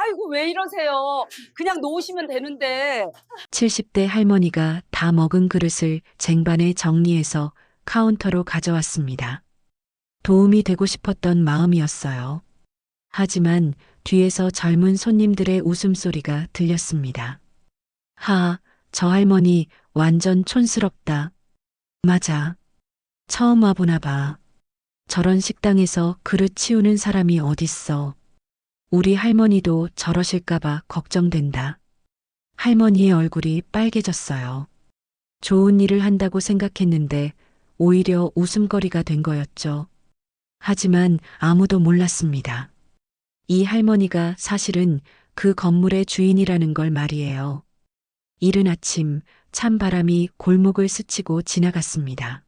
아이고, 왜 이러세요? 그냥 놓으시면 되는데. 70대 할머니가 다 먹은 그릇을 쟁반에 정리해서 카운터로 가져왔습니다. 도움이 되고 싶었던 마음이었어요. 하지만 뒤에서 젊은 손님들의 웃음소리가 들렸습니다. 하, 저 할머니 완전 촌스럽다. 맞아. 처음 와보나 봐. 저런 식당에서 그릇 치우는 사람이 어딨어. 우리 할머니도 저러실까봐 걱정된다. 할머니의 얼굴이 빨개졌어요. 좋은 일을 한다고 생각했는데 오히려 웃음거리가 된 거였죠. 하지만 아무도 몰랐습니다. 이 할머니가 사실은 그 건물의 주인이라는 걸 말이에요. 이른 아침 찬바람이 골목을 스치고 지나갔습니다.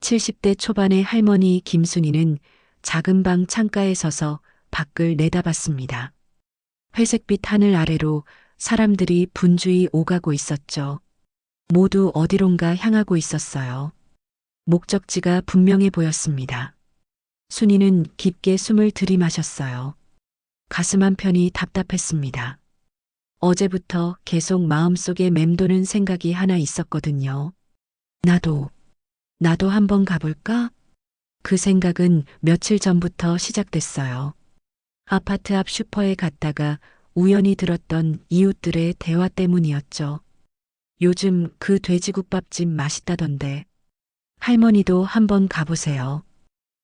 70대 초반의 할머니 김순이는 작은 방 창가에 서서 밖을 내다봤습니다. 회색빛 하늘 아래로 사람들이 분주히 오가고 있었죠. 모두 어디론가 향하고 있었어요. 목적지가 분명해 보였습니다. 순이는 깊게 숨을 들이마셨어요. 가슴 한편이 답답했습니다. 어제부터 계속 마음속에 맴도는 생각이 하나 있었거든요. 나도, 나도 한번 가볼까? 그 생각은 며칠 전부터 시작됐어요. 아파트 앞 슈퍼에 갔다가 우연히 들었던 이웃들의 대화 때문이었죠. 요즘 그 돼지국밥집 맛있다던데. 할머니도 한번 가보세요.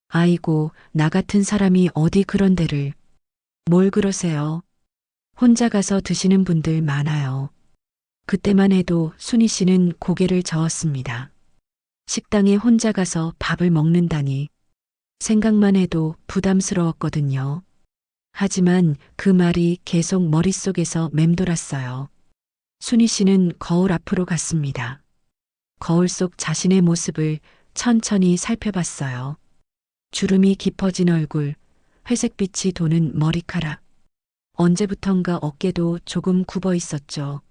아이고, 나 같은 사람이 어디 그런 데를. 뭘 그러세요? 혼자 가서 드시는 분들 많아요. 그때만 해도 순희 씨는 고개를 저었습니다. 식당에 혼자 가서 밥을 먹는다니. 생각만 해도 부담스러웠거든요. 하지만 그 말이 계속 머릿속에서 맴돌았어요. 순희 씨는 거울 앞으로 갔습니다. 거울 속 자신의 모습을 천천히 살펴봤어요. 주름이 깊어진 얼굴, 회색빛이 도는 머리카락. 언제부턴가 어깨도 조금 굽어 있었죠.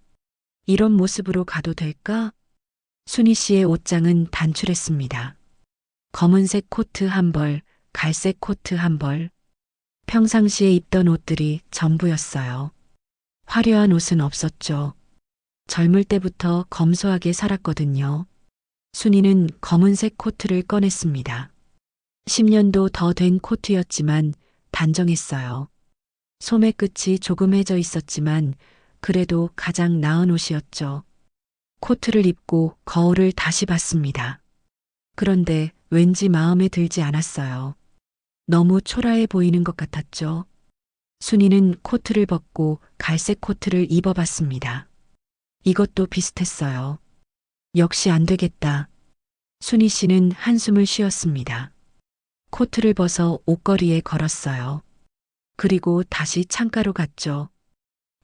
이런 모습으로 가도 될까? 순희 씨의 옷장은 단출했습니다. 검은색 코트 한 벌, 갈색 코트 한 벌. 평상시에 입던 옷들이 전부였어요. 화려한 옷은 없었죠. 젊을 때부터 검소하게 살았거든요. 순이는 검은색 코트를 꺼냈습니다. 10년도 더 된 코트였지만 단정했어요. 소매 끝이 조금 해져 있었지만 그래도 가장 나은 옷이었죠. 코트를 입고 거울을 다시 봤습니다. 그런데 왠지 마음에 들지 않았어요. 너무 초라해 보이는 것 같았죠. 순이는 코트를 벗고 갈색 코트를 입어봤습니다. 이것도 비슷했어요. 역시 안 되겠다. 순희 씨는 한숨을 쉬었습니다. 코트를 벗어 옷걸이에 걸었어요. 그리고 다시 창가로 갔죠.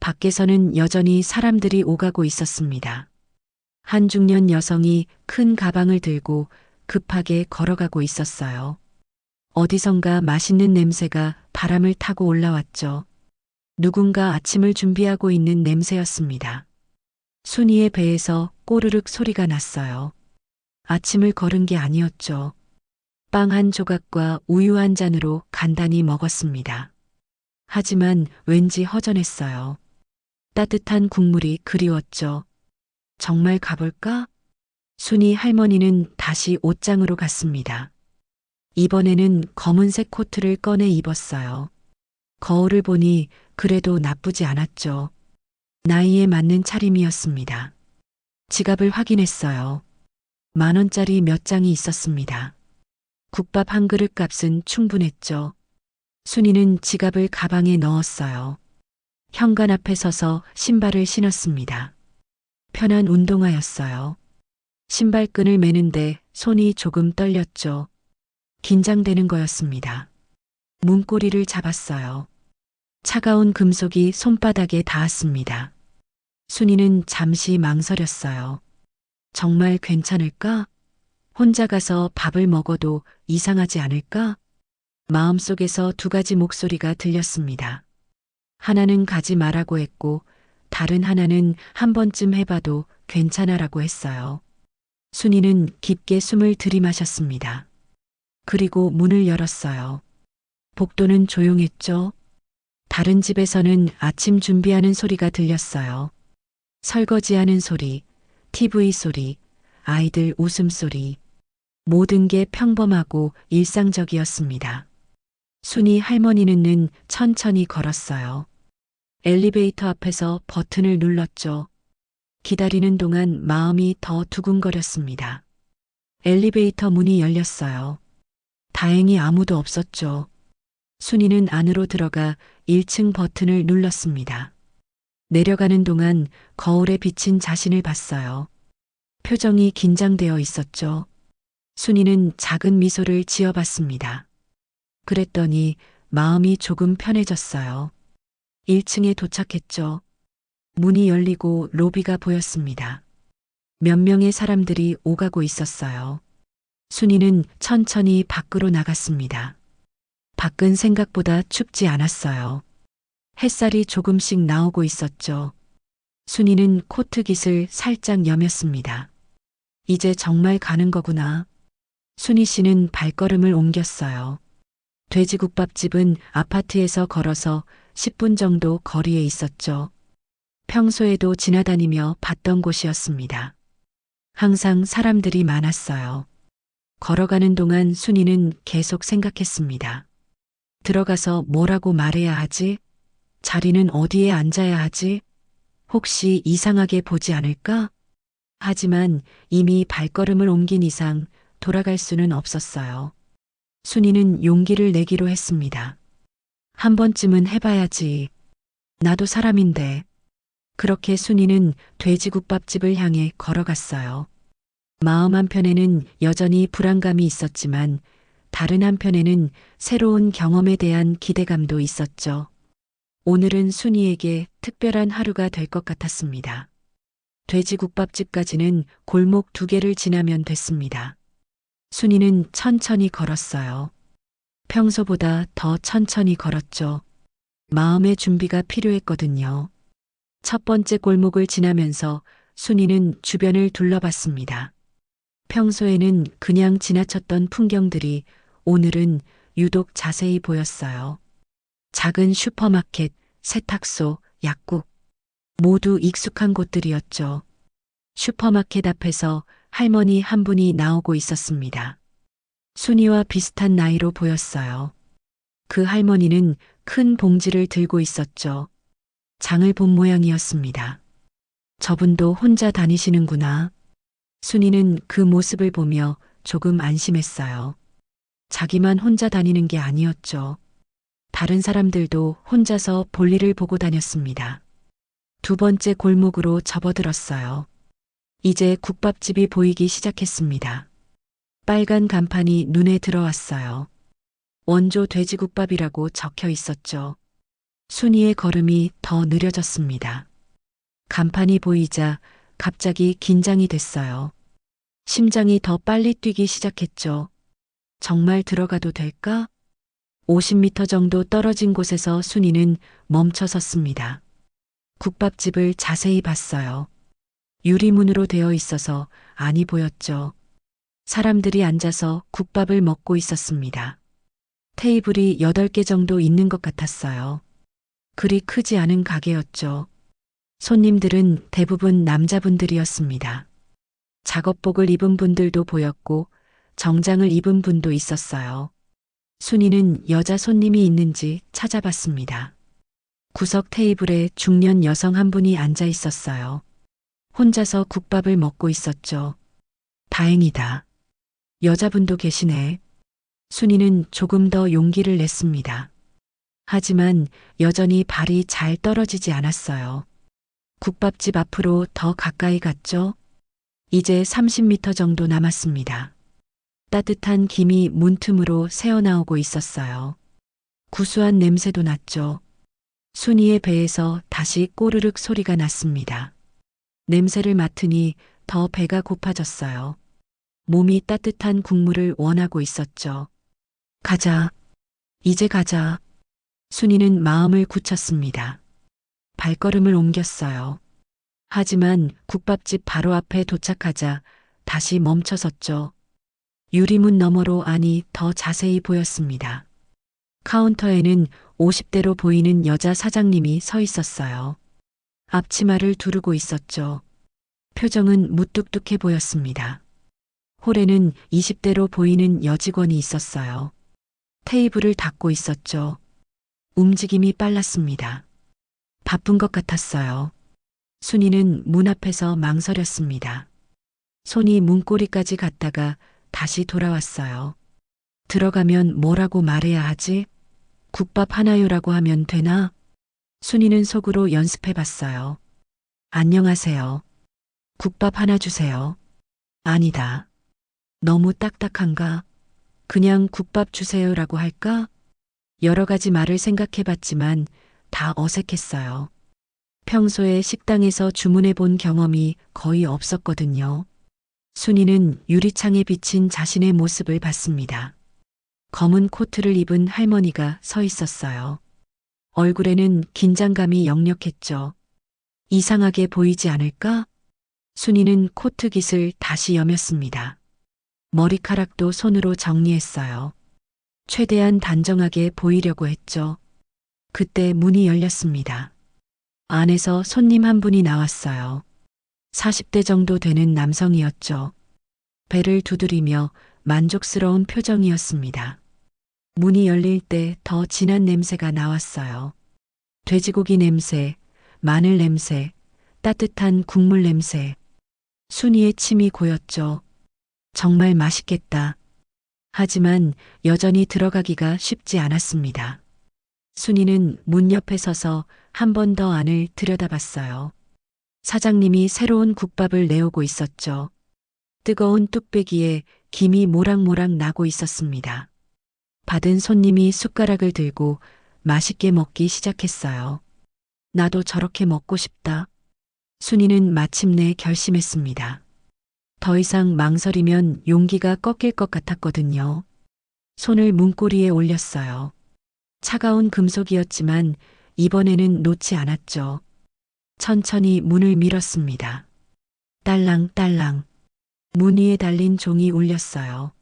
밖에서는 여전히 사람들이 오가고 있었습니다. 한 중년 여성이 큰 가방을 들고 급하게 걸어가고 있었어요. 어디선가 맛있는 냄새가 바람을 타고 올라왔죠. 누군가 아침을 준비하고 있는 냄새였습니다. 순이의 배에서 꼬르륵 소리가 났어요. 아침을 걸은 게 아니었죠. 빵 한 조각과 우유 한 잔으로 간단히 먹었습니다. 하지만 왠지 허전했어요. 따뜻한 국물이 그리웠죠. 정말 가볼까? 순이 할머니는 다시 옷장으로 갔습니다. 이번에는 검은색 코트를 꺼내 입었어요. 거울을 보니 그래도 나쁘지 않았죠. 나이에 맞는 차림이었습니다. 지갑을 확인했어요. 10,000원짜리 몇 장이 있었습니다. 국밥 한 그릇 값은 충분했죠. 순이는 지갑을 가방에 넣었어요. 현관 앞에 서서 신발을 신었습니다. 편한 운동화였어요. 신발끈을 매는데 손이 조금 떨렸죠. 긴장되는 거였습니다. 문고리를 잡았어요. 차가운 금속이 손바닥에 닿았습니다. 순이는 잠시 망설였어요. 정말 괜찮을까? 혼자 가서 밥을 먹어도 이상하지 않을까? 마음속에서 두 가지 목소리가 들렸습니다. 하나는 가지 말라고 했고, 다른 하나는 한 번쯤 해봐도 괜찮아라고 했어요. 순이는 깊게 숨을 들이마셨습니다. 그리고 문을 열었어요. 복도는 조용했죠. 다른 집에서는 아침 준비하는 소리가 들렸어요. 설거지하는 소리, TV 소리, 아이들 웃음소리. 모든 게 평범하고 일상적이었습니다. 순이 할머니는 천천히 걸었어요. 엘리베이터 앞에서 버튼을 눌렀죠. 기다리는 동안 마음이 더 두근거렸습니다. 엘리베이터 문이 열렸어요. 다행히 아무도 없었죠. 순이는 안으로 들어가 1층 버튼을 눌렀습니다. 내려가는 동안 거울에 비친 자신을 봤어요. 표정이 긴장되어 있었죠. 순이는 작은 미소를 지어봤습니다. 그랬더니 마음이 조금 편해졌어요. 1층에 도착했죠. 문이 열리고 로비가 보였습니다. 몇 명의 사람들이 오가고 있었어요. 순이는 천천히 밖으로 나갔습니다. 밖은 생각보다 춥지 않았어요. 햇살이 조금씩 나오고 있었죠. 순이는 코트깃을 살짝 여몄습니다. 이제 정말 가는 거구나. 순이 씨는 발걸음을 옮겼어요. 돼지국밥집은 아파트에서 걸어서 10분 정도 거리에 있었죠. 평소에도 지나다니며 봤던 곳이었습니다. 항상 사람들이 많았어요. 걸어가는 동안 순이는 계속 생각했습니다. 들어가서 뭐라고 말해야 하지? 자리는 어디에 앉아야 하지? 혹시 이상하게 보지 않을까? 하지만 이미 발걸음을 옮긴 이상 돌아갈 수는 없었어요. 순이는 용기를 내기로 했습니다. 한 번쯤은 해봐야지. 나도 사람인데. 그렇게 순이는 돼지국밥집을 향해 걸어갔어요. 마음 한편에는 여전히 불안감이 있었지만 다른 한편에는 새로운 경험에 대한 기대감도 있었죠. 오늘은 순이에게 특별한 하루가 될 것 같았습니다. 돼지국밥집까지는 골목 2개를 지나면 됐습니다. 순이는 천천히 걸었어요. 평소보다 더 천천히 걸었죠. 마음의 준비가 필요했거든요. 첫 번째 골목을 지나면서 순이는 주변을 둘러봤습니다. 평소에는 그냥 지나쳤던 풍경들이 오늘은 유독 자세히 보였어요. 작은 슈퍼마켓, 세탁소, 약국. 모두 익숙한 곳들이었죠. 슈퍼마켓 앞에서 할머니 한 분이 나오고 있었습니다. 순이와 비슷한 나이로 보였어요. 그 할머니는 큰 봉지를 들고 있었죠. 장을 본 모양이었습니다. 저분도 혼자 다니시는구나. 순이는 그 모습을 보며 조금 안심했어요. 자기만 혼자 다니는 게 아니었죠. 다른 사람들도 혼자서 볼일을 보고 다녔습니다. 두 번째 골목으로 접어들었어요. 이제 국밥집이 보이기 시작했습니다. 빨간 간판이 눈에 들어왔어요. 원조 돼지국밥이라고 적혀 있었죠. 순이의 걸음이 더 느려졌습니다. 간판이 보이자 갑자기 긴장이 됐어요. 심장이 더 빨리 뛰기 시작했죠. 정말 들어가도 될까? 50m 정도 떨어진 곳에서 순이는 멈춰 섰습니다. 국밥집을 자세히 봤어요. 유리문으로 되어 있어서 안이 보였죠. 사람들이 앉아서 국밥을 먹고 있었습니다. 테이블이 8개 정도 있는 것 같았어요. 그리 크지 않은 가게였죠. 손님들은 대부분 남자분들이었습니다. 작업복을 입은 분들도 보였고 정장을 입은 분도 있었어요. 순이는 여자 손님이 있는지 찾아봤습니다. 구석 테이블에 중년 여성 한 분이 앉아 있었어요. 혼자서 국밥을 먹고 있었죠. 다행이다. 여자분도 계시네. 순이는 조금 더 용기를 냈습니다. 하지만 여전히 발이 잘 떨어지지 않았어요. 국밥집 앞으로 더 가까이 갔죠. 이제 30m 정도 남았습니다. 따뜻한 김이 문틈으로 새어나오고 있었어요. 구수한 냄새도 났죠. 순이의 배에서 다시 꼬르륵 소리가 났습니다. 냄새를 맡으니 더 배가 고파졌어요. 몸이 따뜻한 국물을 원하고 있었죠. 가자. 이제 가자. 순이는 마음을 굳혔습니다. 발걸음을 옮겼어요. 하지만 국밥집 바로 앞에 도착하자 다시 멈춰섰죠. 유리문 너머로 안이 더 자세히 보였습니다. 카운터에는 50대로 보이는 여자 사장님이 서 있었어요. 앞치마를 두르고 있었죠. 표정은 무뚝뚝해 보였습니다. 홀에는 20대로 보이는 여직원이 있었어요. 테이블을 닦고 있었죠. 움직임이 빨랐습니다. 바쁜 것 같았어요. 순이는 문 앞에서 망설였습니다. 손이 문고리까지 갔다가 다시 돌아왔어요. 들어가면 뭐라고 말해야 하지? 국밥 하나요라고 하면 되나? 순이는 속으로 연습해 봤어요. 안녕하세요. 국밥 하나 주세요. 아니다. 너무 딱딱한가? 그냥 국밥 주세요라고 할까? 여러 가지 말을 생각해 봤지만 다 어색했어요. 평소에 식당에서 주문해 본 경험이 거의 없었거든요. 순이는 유리창에 비친 자신의 모습을 봤습니다. 검은 코트를 입은 할머니가 서 있었어요. 얼굴에는 긴장감이 역력했죠. 이상하게 보이지 않을까? 순이는 코트 깃을 다시 여몄습니다. 머리카락도 손으로 정리했어요. 최대한 단정하게 보이려고 했죠. 그때 문이 열렸습니다. 안에서 손님 한 분이 나왔어요. 40대 정도 되는 남성이었죠. 배를 두드리며 만족스러운 표정이었습니다. 문이 열릴 때 더 진한 냄새가 나왔어요. 돼지고기 냄새, 마늘 냄새, 따뜻한 국물 냄새. 순이의 침이 고였죠. 정말 맛있겠다. 하지만 여전히 들어가기가 쉽지 않았습니다. 순이는 문 옆에 서서 한 번 더 안을 들여다봤어요. 사장님이 새로운 국밥을 내오고 있었죠. 뜨거운 뚝배기에 김이 모락모락 나고 있었습니다. 받은 손님이 숟가락을 들고 맛있게 먹기 시작했어요. 나도 저렇게 먹고 싶다. 순이는 마침내 결심했습니다. 더 이상 망설이면 용기가 꺾일 것 같았거든요. 손을 문고리에 올렸어요. 차가운 금속이었지만 이번에는 놓지 않았죠. 천천히 문을 밀었습니다. 딸랑딸랑. 문 위에 달린 종이 울렸어요.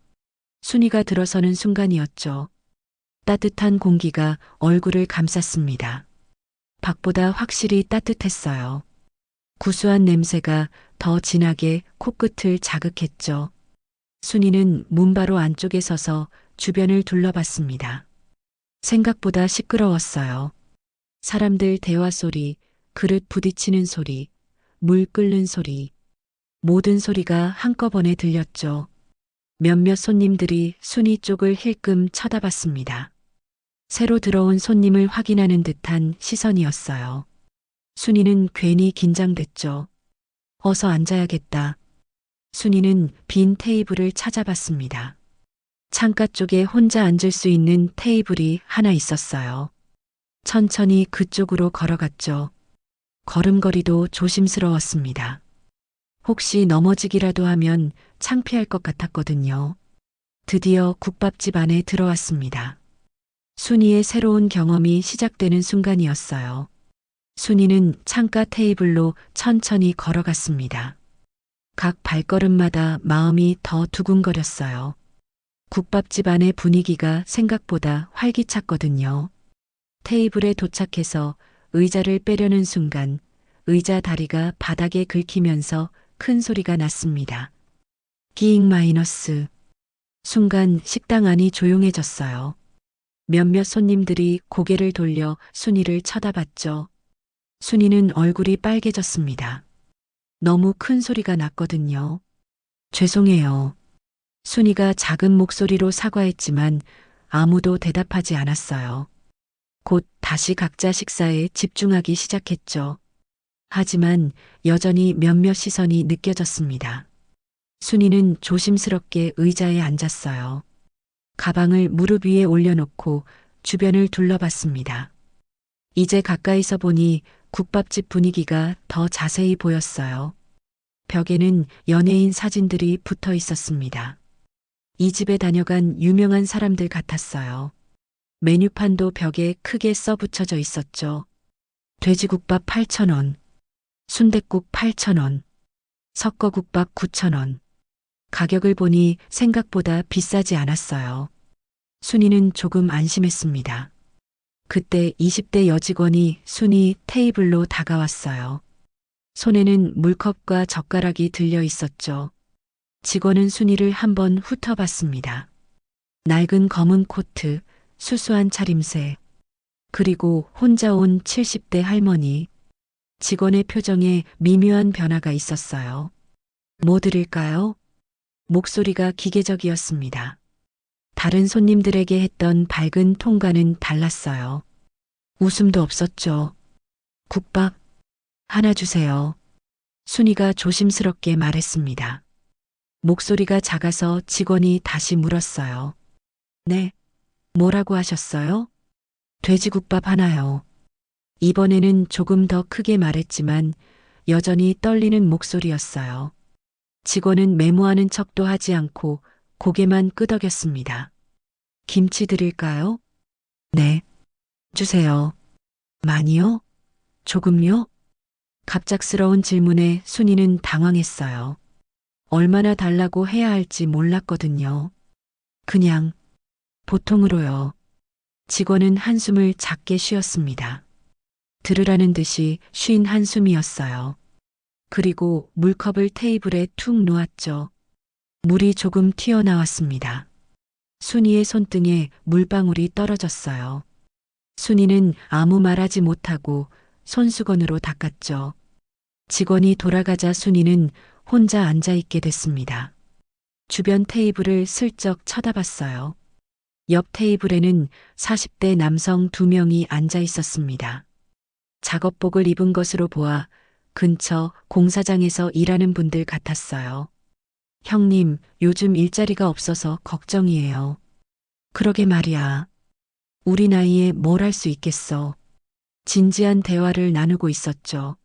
순이가 들어서는 순간이었죠. 따뜻한 공기가 얼굴을 감쌌습니다. 밖보다 확실히 따뜻했어요. 구수한 냄새가 더 진하게 코끝을 자극했죠. 순이는 문 바로 안쪽에 서서 주변을 둘러봤습니다. 생각보다 시끄러웠어요. 사람들 대화 소리, 그릇 부딪히는 소리, 물 끓는 소리, 모든 소리가 한꺼번에 들렸죠. 몇몇 손님들이 순이 쪽을 힐끔 쳐다봤습니다. 새로 들어온 손님을 확인하는 듯한 시선이었어요. 순이는 괜히 긴장됐죠. 어서 앉아야겠다. 순이는 빈 테이블을 찾아봤습니다. 창가 쪽에 혼자 앉을 수 있는 테이블이 하나 있었어요. 천천히 그쪽으로 걸어갔죠. 걸음걸이도 조심스러웠습니다. 혹시 넘어지기라도 하면 창피할 것 같았거든요. 드디어 국밥집 안에 들어왔습니다. 순이의 새로운 경험이 시작되는 순간이었어요. 순이는 창가 테이블로 천천히 걸어갔습니다. 각 발걸음마다 마음이 더 두근거렸어요. 국밥집 안의 분위기가 생각보다 활기찼거든요. 테이블에 도착해서 의자를 빼려는 순간 의자 다리가 바닥에 긁히면서 큰 소리가 났습니다. 끼잉 마이너스. 순간 식당 안이 조용해졌어요. 몇몇 손님들이 고개를 돌려 순이를 쳐다봤죠. 순이는 얼굴이 빨개졌습니다. 너무 큰 소리가 났거든요. 죄송해요. 순이가 작은 목소리로 사과했지만 아무도 대답하지 않았어요. 곧 다시 각자 식사에 집중하기 시작했죠. 하지만 여전히 몇몇 시선이 느껴졌습니다. 순이는 조심스럽게 의자에 앉았어요. 가방을 무릎 위에 올려놓고 주변을 둘러봤습니다. 이제 가까이서 보니 국밥집 분위기가 더 자세히 보였어요. 벽에는 연예인 사진들이 붙어 있었습니다. 이 집에 다녀간 유명한 사람들 같았어요. 메뉴판도 벽에 크게 써붙여져 있었죠. 돼지국밥 8,000원, 순댓국 8,000원, 석거국밥 9,000원. 가격을 보니 생각보다 비싸지 않았어요. 순이는 조금 안심했습니다. 그때 20대 여직원이 순이 테이블로 다가왔어요. 손에는 물컵과 젓가락이 들려 있었죠. 직원은 순이를 한번 훑어봤습니다. 낡은 검은 코트, 수수한 차림새, 그리고 혼자 온 70대 할머니. 직원의 표정에 미묘한 변화가 있었어요. 뭐 드릴까요? 목소리가 기계적이었습니다. 다른 손님들에게 했던 밝은 톤과는 달랐어요. 웃음도 없었죠. 국밥 하나 주세요. 순이가 조심스럽게 말했습니다. 목소리가 작아서 직원이 다시 물었어요. 네, 뭐라고 하셨어요? 돼지국밥 하나요. 이번에는 조금 더 크게 말했지만 여전히 떨리는 목소리였어요. 직원은 메모하는 척도 하지 않고 고개만 끄덕였습니다. 김치 드릴까요? 네. 주세요. 많이요? 조금요? 갑작스러운 질문에 순이는 당황했어요. 얼마나 달라고 해야 할지 몰랐거든요. 그냥 보통으로요. 직원은 한숨을 작게 쉬었습니다. 들으라는 듯이 쉰 한숨이었어요. 그리고 물컵을 테이블에 툭 놓았죠. 물이 조금 튀어나왔습니다. 순이의 손등에 물방울이 떨어졌어요. 순이는 아무 말하지 못하고 손수건으로 닦았죠. 직원이 돌아가자 순이는 혼자 앉아있게 됐습니다. 주변 테이블을 슬쩍 쳐다봤어요. 옆 테이블에는 40대 남성 2명이 앉아 있었습니다. 작업복을 입은 것으로 보아 근처 공사장에서 일하는 분들 같았어요. 형님, 요즘 일자리가 없어서 걱정이에요. 그러게 말이야. 우리 나이에 뭘 할 수 있겠어. 진지한 대화를 나누고 있었죠.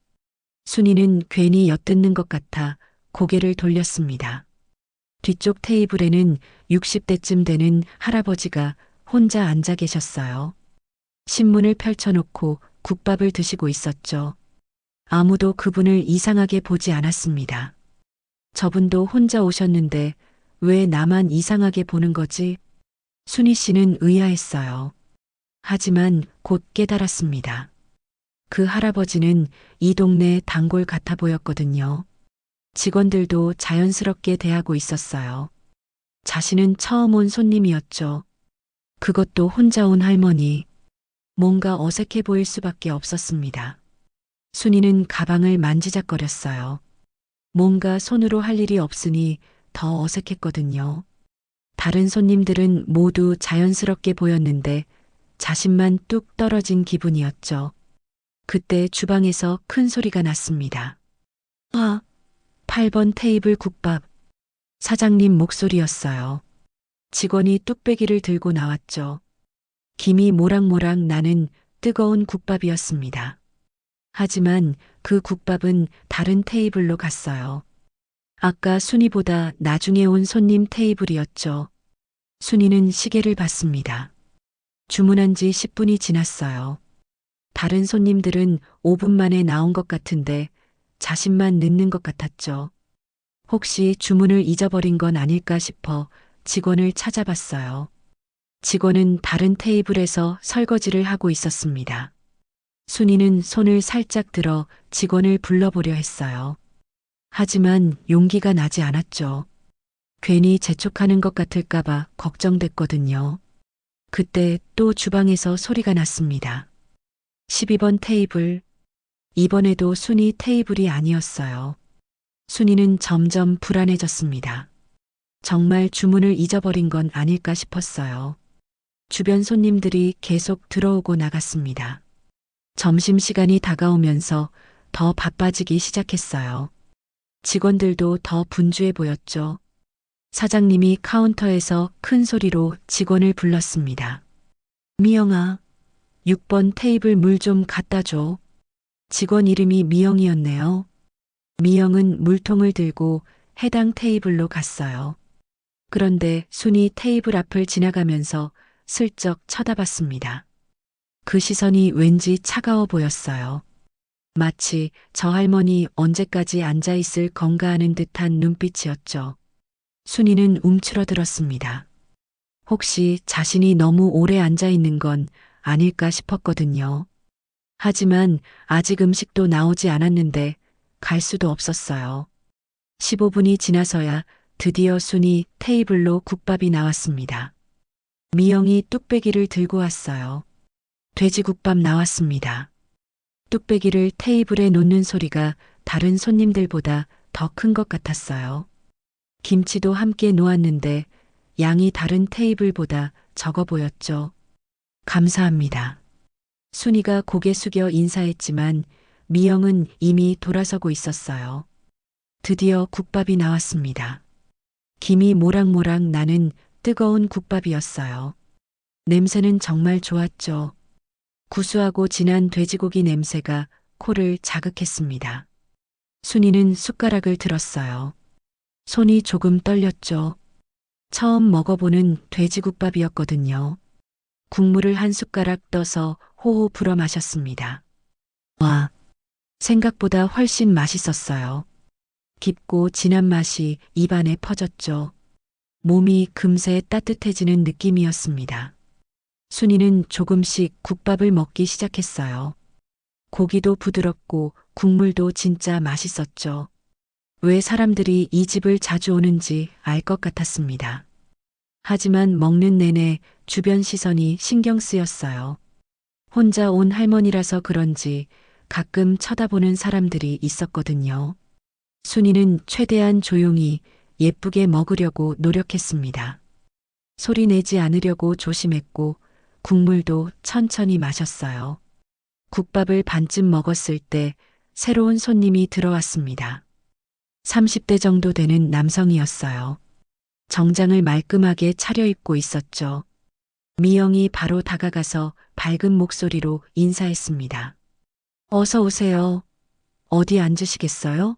순이는 괜히 엿듣는 것 같아 고개를 돌렸습니다. 뒤쪽 테이블에는 60대쯤 되는 할아버지가 혼자 앉아 계셨어요. 신문을 펼쳐놓고 국밥을 드시고 있었죠. 아무도 그분을 이상하게 보지 않았습니다. 저분도 혼자 오셨는데 왜 나만 이상하게 보는 거지? 순이 씨는 의아했어요. 하지만 곧 깨달았습니다. 그 할아버지는 이 동네 단골 같아 보였거든요. 직원들도 자연스럽게 대하고 있었어요. 자신은 처음 온 손님이었죠. 그것도 혼자 온 할머니. 뭔가 어색해 보일 수밖에 없었습니다. 순이는 가방을 만지작거렸어요. 뭔가 손으로 할 일이 없으니 더 어색했거든요. 다른 손님들은 모두 자연스럽게 보였는데 자신만 뚝 떨어진 기분이었죠. 그때 주방에서 큰 소리가 났습니다. 8번 테이블 국밥. 사장님 목소리였어요. 직원이 뚝배기를 들고 나왔죠. 김이 모락모락 나는 뜨거운 국밥이었습니다. 하지만 그 국밥은 다른 테이블로 갔어요. 아까 순이보다 나중에 온 손님 테이블이었죠. 순이는 시계를 봤습니다. 주문한 지 10분이 지났어요. 다른 손님들은 5분 만에 나온 것 같은데 자신만 늦는 것 같았죠. 혹시 주문을 잊어버린 건 아닐까 싶어 직원을 찾아봤어요. 직원은 다른 테이블에서 설거지를 하고 있었습니다. 순이는 손을 살짝 들어 직원을 불러보려 했어요. 하지만 용기가 나지 않았죠. 괜히 재촉하는 것 같을까봐 걱정됐거든요. 그때 또 주방에서 소리가 났습니다. 12번 테이블. 이번에도 순이 테이블이 아니었어요. 순이는 점점 불안해졌습니다. 정말 주문을 잊어버린 건 아닐까 싶었어요. 주변 손님들이 계속 들어오고 나갔습니다. 점심시간이 다가오면서 더 바빠지기 시작했어요. 직원들도 더 분주해 보였죠. 사장님이 카운터에서 큰 소리로 직원을 불렀습니다. 미영아, 6번 테이블 물 좀 갖다 줘. 직원 이름이 미영이었네요. 미영은 물통을 들고 해당 테이블로 갔어요. 그런데 순이 테이블 앞을 지나가면서 슬쩍 쳐다봤습니다. 그 시선이 왠지 차가워 보였어요. 마치 저 할머니 언제까지 앉아있을 건가 하는 듯한 눈빛이었죠. 순이는 움츠러들었습니다. 혹시 자신이 너무 오래 앉아 있는 건 아닐까 싶었거든요. 하지만 아직 음식도 나오지 않았는데 갈 수도 없었어요. 15분이 지나서야 드디어 순이 테이블로 국밥이 나왔습니다. 미영이 뚝배기를 들고 왔어요. 돼지국밥 나왔습니다. 뚝배기를 테이블에 놓는 소리가 다른 손님들보다 더 큰 것 같았어요. 김치도 함께 놓았는데 양이 다른 테이블보다 적어 보였죠. 감사합니다. 순이가 고개 숙여 인사했지만 미영은 이미 돌아서고 있었어요. 드디어 국밥이 나왔습니다. 김이 모락모락 나는 뜨거운 국밥이었어요. 냄새는 정말 좋았죠. 구수하고 진한 돼지고기 냄새가 코를 자극했습니다. 순이는 숟가락을 들었어요. 손이 조금 떨렸죠. 처음 먹어보는 돼지국밥이었거든요. 국물을 한 숟가락 떠서 호호 불어 마셨습니다. 와, 생각보다 훨씬 맛있었어요. 깊고 진한 맛이 입안에 퍼졌죠. 몸이 금세 따뜻해지는 느낌이었습니다. 순이는 조금씩 국밥을 먹기 시작했어요. 고기도 부드럽고 국물도 진짜 맛있었죠. 왜 사람들이 이 집을 자주 오는지 알 것 같았습니다. 하지만 먹는 내내 주변 시선이 신경 쓰였어요. 혼자 온 할머니라서 그런지 가끔 쳐다보는 사람들이 있었거든요. 순이는 최대한 조용히 예쁘게 먹으려고 노력했습니다. 소리 내지 않으려고 조심했고 국물도 천천히 마셨어요. 국밥을 반쯤 먹었을 때 새로운 손님이 들어왔습니다. 30대 정도 되는 남성이었어요. 정장을 말끔하게 차려입고 있었죠. 미영이 바로 다가가서 밝은 목소리로 인사했습니다. 어서 오세요. 어디 앉으시겠어요?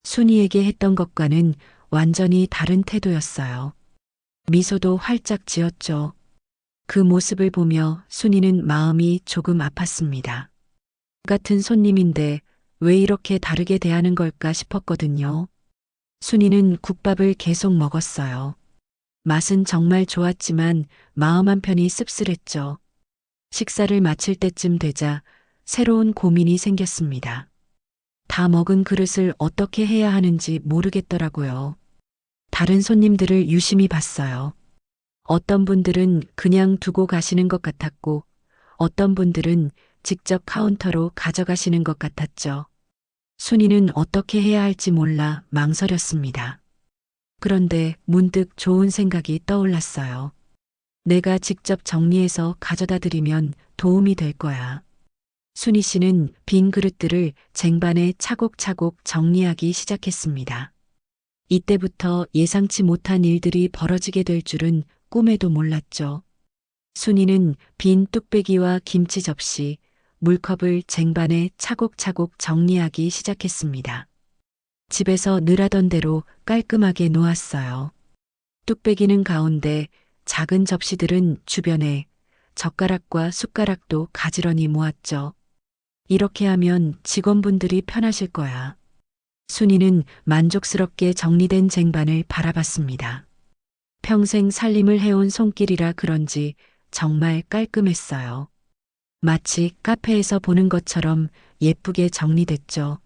순이에게 했던 것과는 완전히 다른 태도였어요. 미소도 활짝 지었죠. 그 모습을 보며 순이는 마음이 조금 아팠습니다. 같은 손님인데 왜 이렇게 다르게 대하는 걸까 싶었거든요. 순이는 국밥을 계속 먹었어요. 맛은 정말 좋았지만 마음 한편이 씁쓸했죠. 식사를 마칠 때쯤 되자 새로운 고민이 생겼습니다. 다 먹은 그릇을 어떻게 해야 하는지 모르겠더라고요. 다른 손님들을 유심히 봤어요. 어떤 분들은 그냥 두고 가시는 것 같았고, 어떤 분들은 직접 카운터로 가져가시는 것 같았죠. 순이는 어떻게 해야 할지 몰라 망설였습니다. 그런데 문득 좋은 생각이 떠올랐어요. 내가 직접 정리해서 가져다 드리면 도움이 될 거야. 순이 씨는 빈 그릇들을 쟁반에 차곡차곡 정리하기 시작했습니다. 이때부터 예상치 못한 일들이 벌어지게 될 줄은 꿈에도 몰랐죠. 순이는 빈 뚝배기와 김치 접시, 물컵을 쟁반에 차곡차곡 정리하기 시작했습니다. 집에서 늘 하던 대로 깔끔하게 놓았어요. 뚝배기는 가운데, 작은 접시들은 주변에, 젓가락과 숟가락도 가지런히 모았죠. 이렇게 하면 직원분들이 편하실 거야. 순이는 만족스럽게 정리된 쟁반을 바라봤습니다. 평생 살림을 해온 손길이라 그런지 정말 깔끔했어요. 마치 카페에서 보는 것처럼 예쁘게 정리됐죠.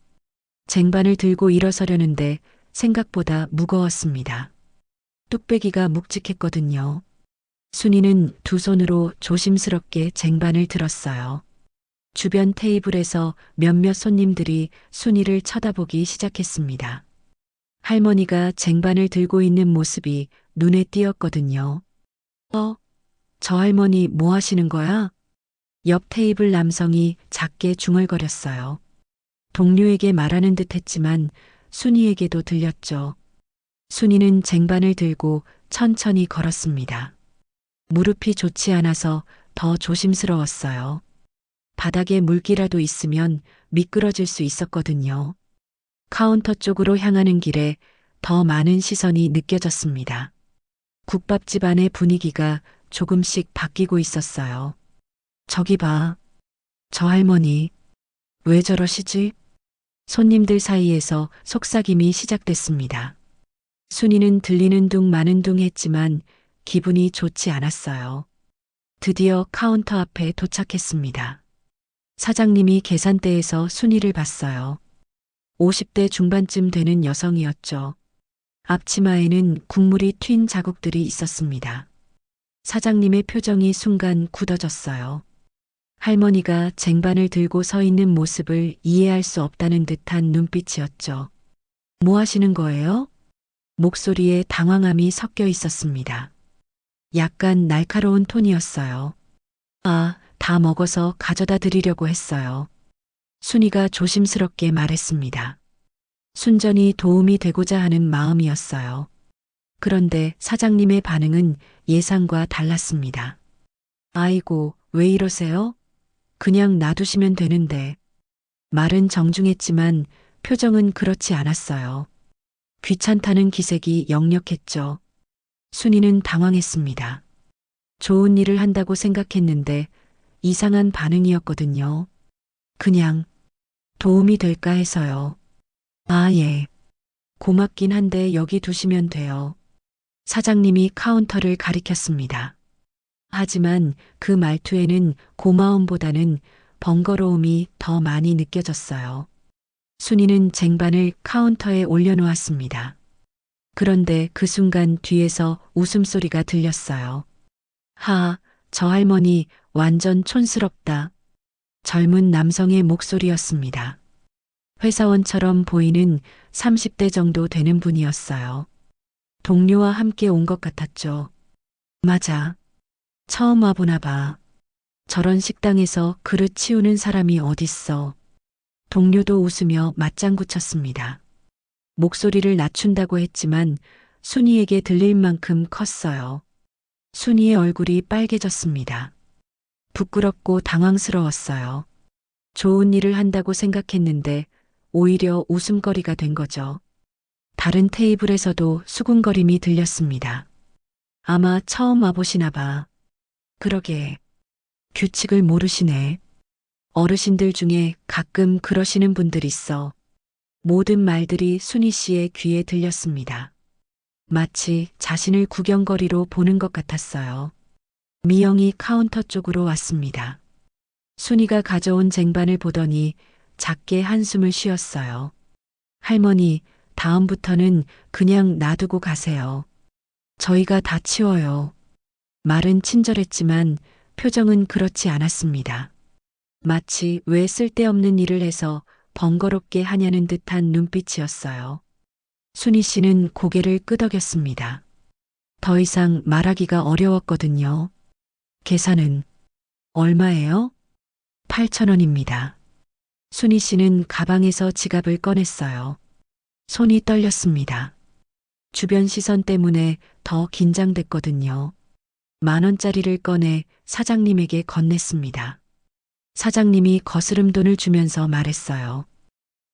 쟁반을 들고 일어서려는데 생각보다 무거웠습니다. 뚝배기가 묵직했거든요. 순이는 두 손으로 조심스럽게 쟁반을 들었어요. 주변 테이블에서 몇몇 손님들이 순이를 쳐다보기 시작했습니다. 할머니가 쟁반을 들고 있는 모습이 눈에 띄었거든요. 저 할머니 뭐 하시는 거야? 옆 테이블 남성이 작게 중얼거렸어요. 동료에게 말하는 듯 했지만 순이에게도 들렸죠. 순이는 쟁반을 들고 천천히 걸었습니다. 무릎이 좋지 않아서 더 조심스러웠어요. 바닥에 물기라도 있으면 미끄러질 수 있었거든요. 카운터 쪽으로 향하는 길에 더 많은 시선이 느껴졌습니다. 국밥집 안의 분위기가 조금씩 바뀌고 있었어요. 저기 봐. 저 할머니. 왜 저러시지? 손님들 사이에서 속삭임이 시작됐습니다. 순이는 들리는 둥 마는 둥 했지만 기분이 좋지 않았어요. 드디어 카운터 앞에 도착했습니다. 사장님이 계산대에서 순이를 봤어요. 50대 중반쯤 되는 여성이었죠. 앞치마에는 국물이 튄 자국들이 있었습니다. 사장님의 표정이 순간 굳어졌어요. 할머니가 쟁반을 들고 서 있는 모습을 이해할 수 없다는 듯한 눈빛이었죠. 뭐 하시는 거예요? 목소리에 당황함이 섞여 있었습니다. 약간 날카로운 톤이었어요. 아, 다 먹어서 가져다 드리려고 했어요. 순이가 조심스럽게 말했습니다. 순전히 도움이 되고자 하는 마음이었어요. 그런데 사장님의 반응은 예상과 달랐습니다. 아이고, 왜 이러세요? 그냥 놔두시면 되는데. 말은 정중했지만 표정은 그렇지 않았어요. 귀찮다는 기색이 역력했죠. 순이는 당황했습니다. 좋은 일을 한다고 생각했는데 이상한 반응이었거든요. 그냥 도움이 될까 해서요. 아, 예. 고맙긴 한데 여기 두시면 돼요. 사장님이 카운터를 가리켰습니다. 하지만 그 말투에는 고마움보다는 번거로움이 더 많이 느껴졌어요. 순이는 쟁반을 카운터에 올려놓았습니다. 그런데 그 순간 뒤에서 웃음소리가 들렸어요. 하, 저 할머니 완전 촌스럽다. 젊은 남성의 목소리였습니다. 회사원처럼 보이는 30대 정도 되는 분이었어요. 동료와 함께 온 것 같았죠. 맞아. 처음 와보나 봐. 저런 식당에서 그릇 치우는 사람이 어딨어. 동료도 웃으며 맞장구 쳤습니다. 목소리를 낮춘다고 했지만 순이에게 들릴 만큼 컸어요. 순이의 얼굴이 빨개졌습니다. 부끄럽고 당황스러웠어요. 좋은 일을 한다고 생각했는데 오히려 웃음거리가 된 거죠. 다른 테이블에서도 수군거림이 들렸습니다. 아마 처음 와보시나 봐. 그러게. 규칙을 모르시네. 어르신들 중에 가끔 그러시는 분들 있어. 모든 말들이 순이 씨의 귀에 들렸습니다. 마치 자신을 구경거리로 보는 것 같았어요. 미영이 카운터 쪽으로 왔습니다. 순이가 가져온 쟁반을 보더니 작게 한숨을 쉬었어요. 할머니, 다음부터는 그냥 놔두고 가세요. 저희가 다 치워요. 말은 친절했지만 표정은 그렇지 않았습니다. 마치 왜 쓸데없는 일을 해서 번거롭게 하냐는 듯한 눈빛이었어요. 순이 씨는 고개를 끄덕였습니다. 더 이상 말하기가 어려웠거든요. 계산은 얼마예요? 8,000원입니다. 순이 씨는 가방에서 지갑을 꺼냈어요. 손이 떨렸습니다. 주변 시선 때문에 더 긴장됐거든요. 10,000원짜리를 꺼내 사장님에게 건넸습니다. 사장님이 거스름 돈을 주면서 말했어요.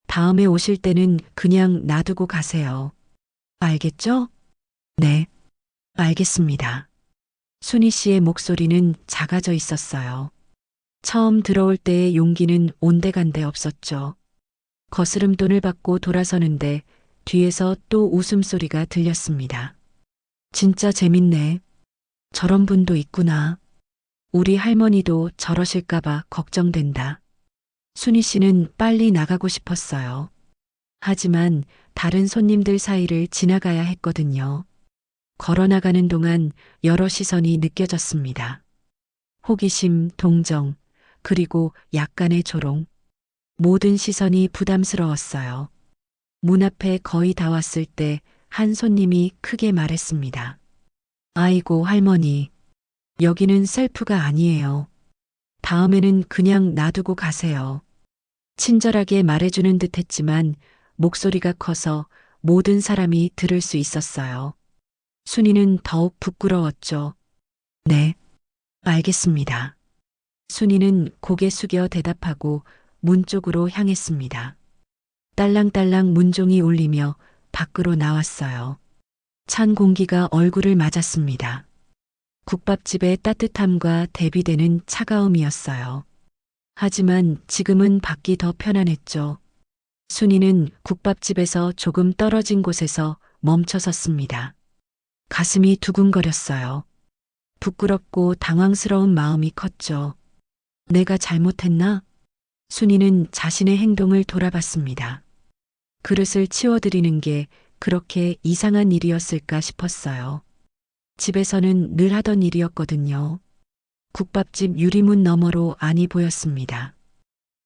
다음에 오실 때는 그냥 놔두고 가세요. 알겠죠? 네, 알겠습니다. 순이 씨의 목소리는 작아져 있었어요. 처음 들어올 때의 용기는 온데간데 없었죠. 거스름 돈을 받고 돌아서는데 뒤에서 또 웃음소리가 들렸습니다. 진짜 재밌네. 저런 분도 있구나. 우리 할머니도 저러실까봐 걱정된다. 순이 씨는 빨리 나가고 싶었어요. 하지만 다른 손님들 사이를 지나가야 했거든요. 걸어나가는 동안 여러 시선이 느껴졌습니다. 호기심, 동정, 그리고 약간의 조롱. 모든 시선이 부담스러웠어요. 문 앞에 거의 다 왔을 때 한 손님이 크게 말했습니다. 아이고 할머니, 여기는 셀프가 아니에요. 다음에는 그냥 놔두고 가세요. 친절하게 말해주는 듯 했지만 목소리가 커서 모든 사람이 들을 수 있었어요. 순이는 더욱 부끄러웠죠. 네, 알겠습니다. 순이는 고개 숙여 대답하고 문 쪽으로 향했습니다. 딸랑딸랑 문종이 울리며 밖으로 나왔어요. 찬 공기가 얼굴을 맞았습니다. 국밥집의 따뜻함과 대비되는 차가움이었어요. 하지만 지금은 밖이 더 편안했죠. 순이는 국밥집에서 조금 떨어진 곳에서 멈춰 섰습니다. 가슴이 두근거렸어요. 부끄럽고 당황스러운 마음이 컸죠. 내가 잘못했나? 순이는 자신의 행동을 돌아봤습니다. 그릇을 치워드리는 게 그렇게 이상한 일이었을까 싶었어요. 집에서는 늘 하던 일이었거든요. 국밥집 유리문 너머로 안이 보였습니다.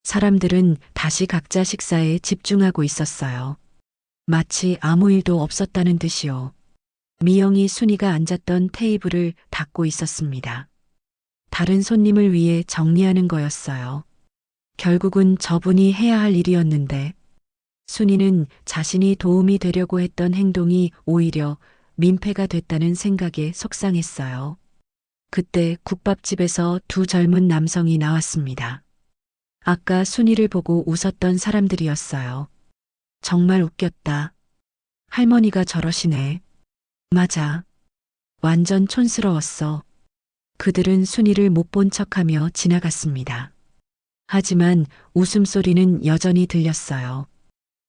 사람들은 다시 각자 식사에 집중하고 있었어요. 마치 아무 일도 없었다는 듯이요. 미영이 순이가 앉았던 테이블을 닦고 있었습니다. 다른 손님을 위해 정리하는 거였어요. 결국은 저분이 해야 할 일이었는데 순이는 자신이 도움이 되려고 했던 행동이 오히려 민폐가 됐다는 생각에 속상했어요. 그때 국밥집에서 두 젊은 남성이 나왔습니다. 아까 순이를 보고 웃었던 사람들이었어요. 정말 웃겼다. 할머니가 저러시네. 맞아. 완전 촌스러웠어. 그들은 순이를 못 본 척하며 지나갔습니다. 하지만 웃음소리는 여전히 들렸어요.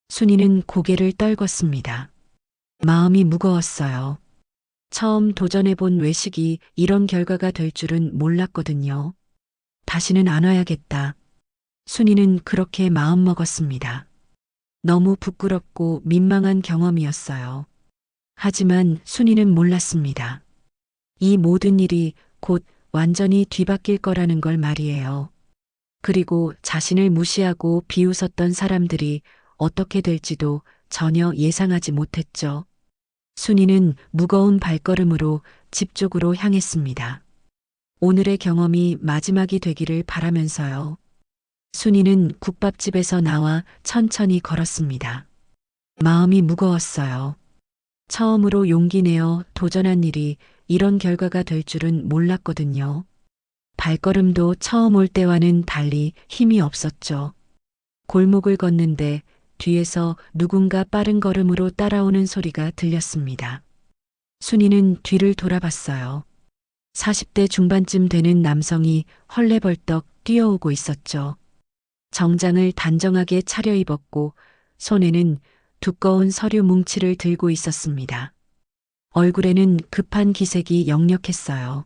순이는 고개를 떨궜습니다. 마음이 무거웠어요. 처음 도전해본 외식이 이런 결과가 될 줄은 몰랐거든요. 다시는 안 와야겠다. 순이는 그렇게 마음먹었습니다. 너무 부끄럽고 민망한 경험이었어요. 하지만 순이는 몰랐습니다. 이 모든 일이 곧 완전히 뒤바뀔 거라는 걸 말이에요. 그리고 자신을 무시하고 비웃었던 사람들이 어떻게 될지도 전혀 예상하지 못했죠. 순이는 무거운 발걸음으로 집 쪽으로 향했습니다. 오늘의 경험이 마지막이 되기를 바라면서요. 순이는 국밥집에서 나와 천천히 걸었습니다. 마음이 무거웠어요. 처음으로 용기 내어 도전한 일이 이런 결과가 될 줄은 몰랐거든요. 발걸음도 처음 올 때와는 달리 힘이 없었죠. 골목을 걷는데 뒤에서 누군가 빠른 걸음으로 따라오는 소리가 들렸습니다. 순이는 뒤를 돌아봤어요. 40대 중반쯤 되는 남성이 헐레벌떡 뛰어오고 있었죠. 정장을 단정하게 차려입었고 손에는 두꺼운 서류 뭉치를 들고 있었습니다. 얼굴에는 급한 기색이 역력했어요.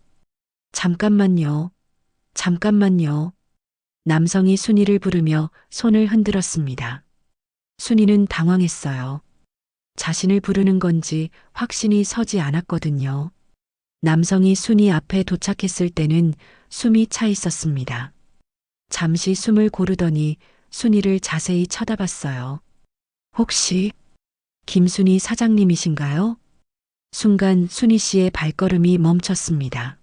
잠깐만요. 잠깐만요. 남성이 순이를 부르며 손을 흔들었습니다. 순이는 당황했어요. 자신을 부르는 건지 확신이 서지 않았거든요. 남성이 순이 앞에 도착했을 때는 숨이 차 있었습니다. 잠시 숨을 고르더니 순이를 자세히 쳐다봤어요. 혹시 김순이 사장님이신가요? 순간 순이 씨의 발걸음이 멈췄습니다.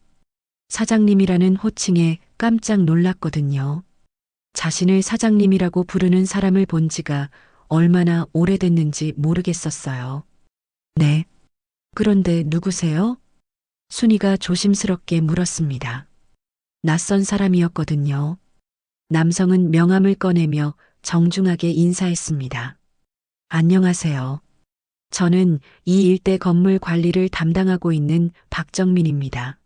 사장님이라는 호칭에 깜짝 놀랐거든요. 자신을 사장님이라고 부르는 사람을 본 지가 얼마나 오래됐는지 모르겠었어요. 네. 그런데 누구세요? 순이가 조심스럽게 물었습니다. 낯선 사람이었거든요. 남성은 명함을 꺼내며 정중하게 인사했습니다. 안녕하세요. 저는 이 일대 건물 관리를 담당하고 있는 박정민입니다.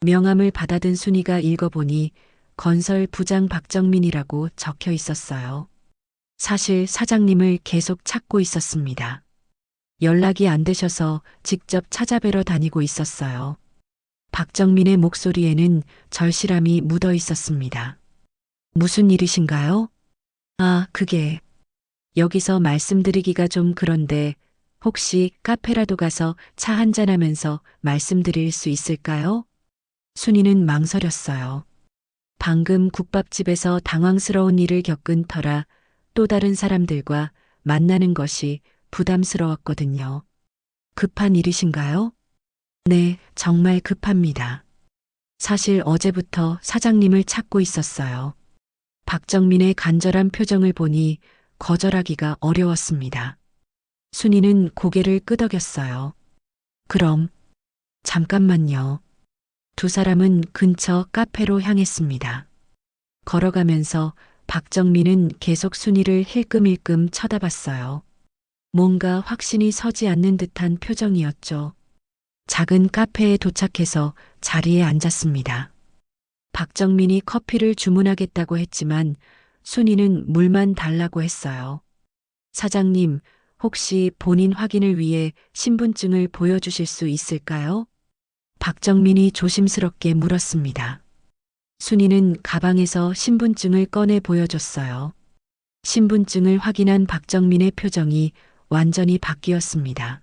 명함을 받아든 순이가 읽어보니 건설 부장 박정민이라고 적혀 있었어요. 사실 사장님을 계속 찾고 있었습니다. 연락이 안 되셔서 직접 찾아뵈러 다니고 있었어요. 박정민의 목소리에는 절실함이 묻어 있었습니다. 무슨 일이신가요? 아, 그게 여기서 말씀드리기가 좀 그런데 혹시 카페라도 가서 차 한잔하면서 말씀드릴 수 있을까요? 순이는 망설였어요. 방금 국밥집에서 당황스러운 일을 겪은 터라 또 다른 사람들과 만나는 것이 부담스러웠거든요. 급한 일이신가요? 네, 정말 급합니다. 사실 어제부터 사장님을 찾고 있었어요. 박정민의 간절한 표정을 보니 거절하기가 어려웠습니다. 순이는 고개를 끄덕였어요. 그럼, 잠깐만요. 두 사람은 근처 카페로 향했습니다. 걸어가면서 박정민은 계속 순이를 힐끔힐끔 쳐다봤어요. 뭔가 확신이 서지 않는 듯한 표정이었죠. 작은 카페에 도착해서 자리에 앉았습니다. 박정민이 커피를 주문하겠다고 했지만 순이는 물만 달라고 했어요. 사장님, 혹시 본인 확인을 위해 신분증을 보여주실 수 있을까요? 박정민이 조심스럽게 물었습니다. 순이는 가방에서 신분증을 꺼내 보여줬어요. 신분증을 확인한 박정민의 표정이 완전히 바뀌었습니다.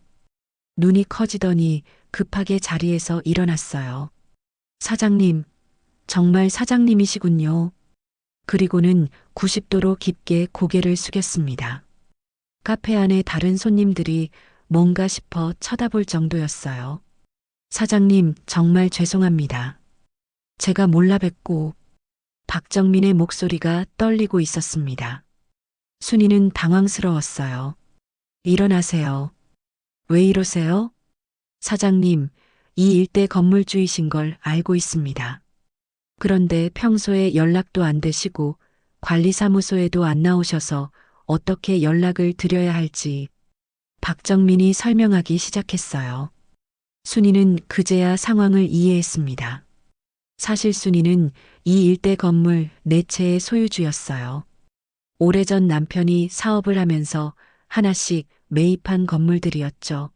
눈이 커지더니 급하게 자리에서 일어났어요. 사장님, 정말 사장님이시군요. 그리고는 90도로 깊게 고개를 숙였습니다. 카페 안에 다른 손님들이 뭔가 싶어 쳐다볼 정도였어요. 사장님, 정말 죄송합니다. 제가 몰라 뵙고. 박정민의 목소리가 떨리고 있었습니다. 순이는 당황스러웠어요. 일어나세요. 왜 이러세요? 사장님, 이 일대 건물주이신 걸 알고 있습니다. 그런데 평소에 연락도 안 되시고 관리사무소에도 안 나오셔서 어떻게 연락을 드려야 할지 박정민이 설명하기 시작했어요. 순이는 그제야 상황을 이해했습니다. 사실 순이는 이 일대 건물 4채의 소유주였어요. 오래전 남편이 사업을 하면서 하나씩 매입한 건물들이었죠.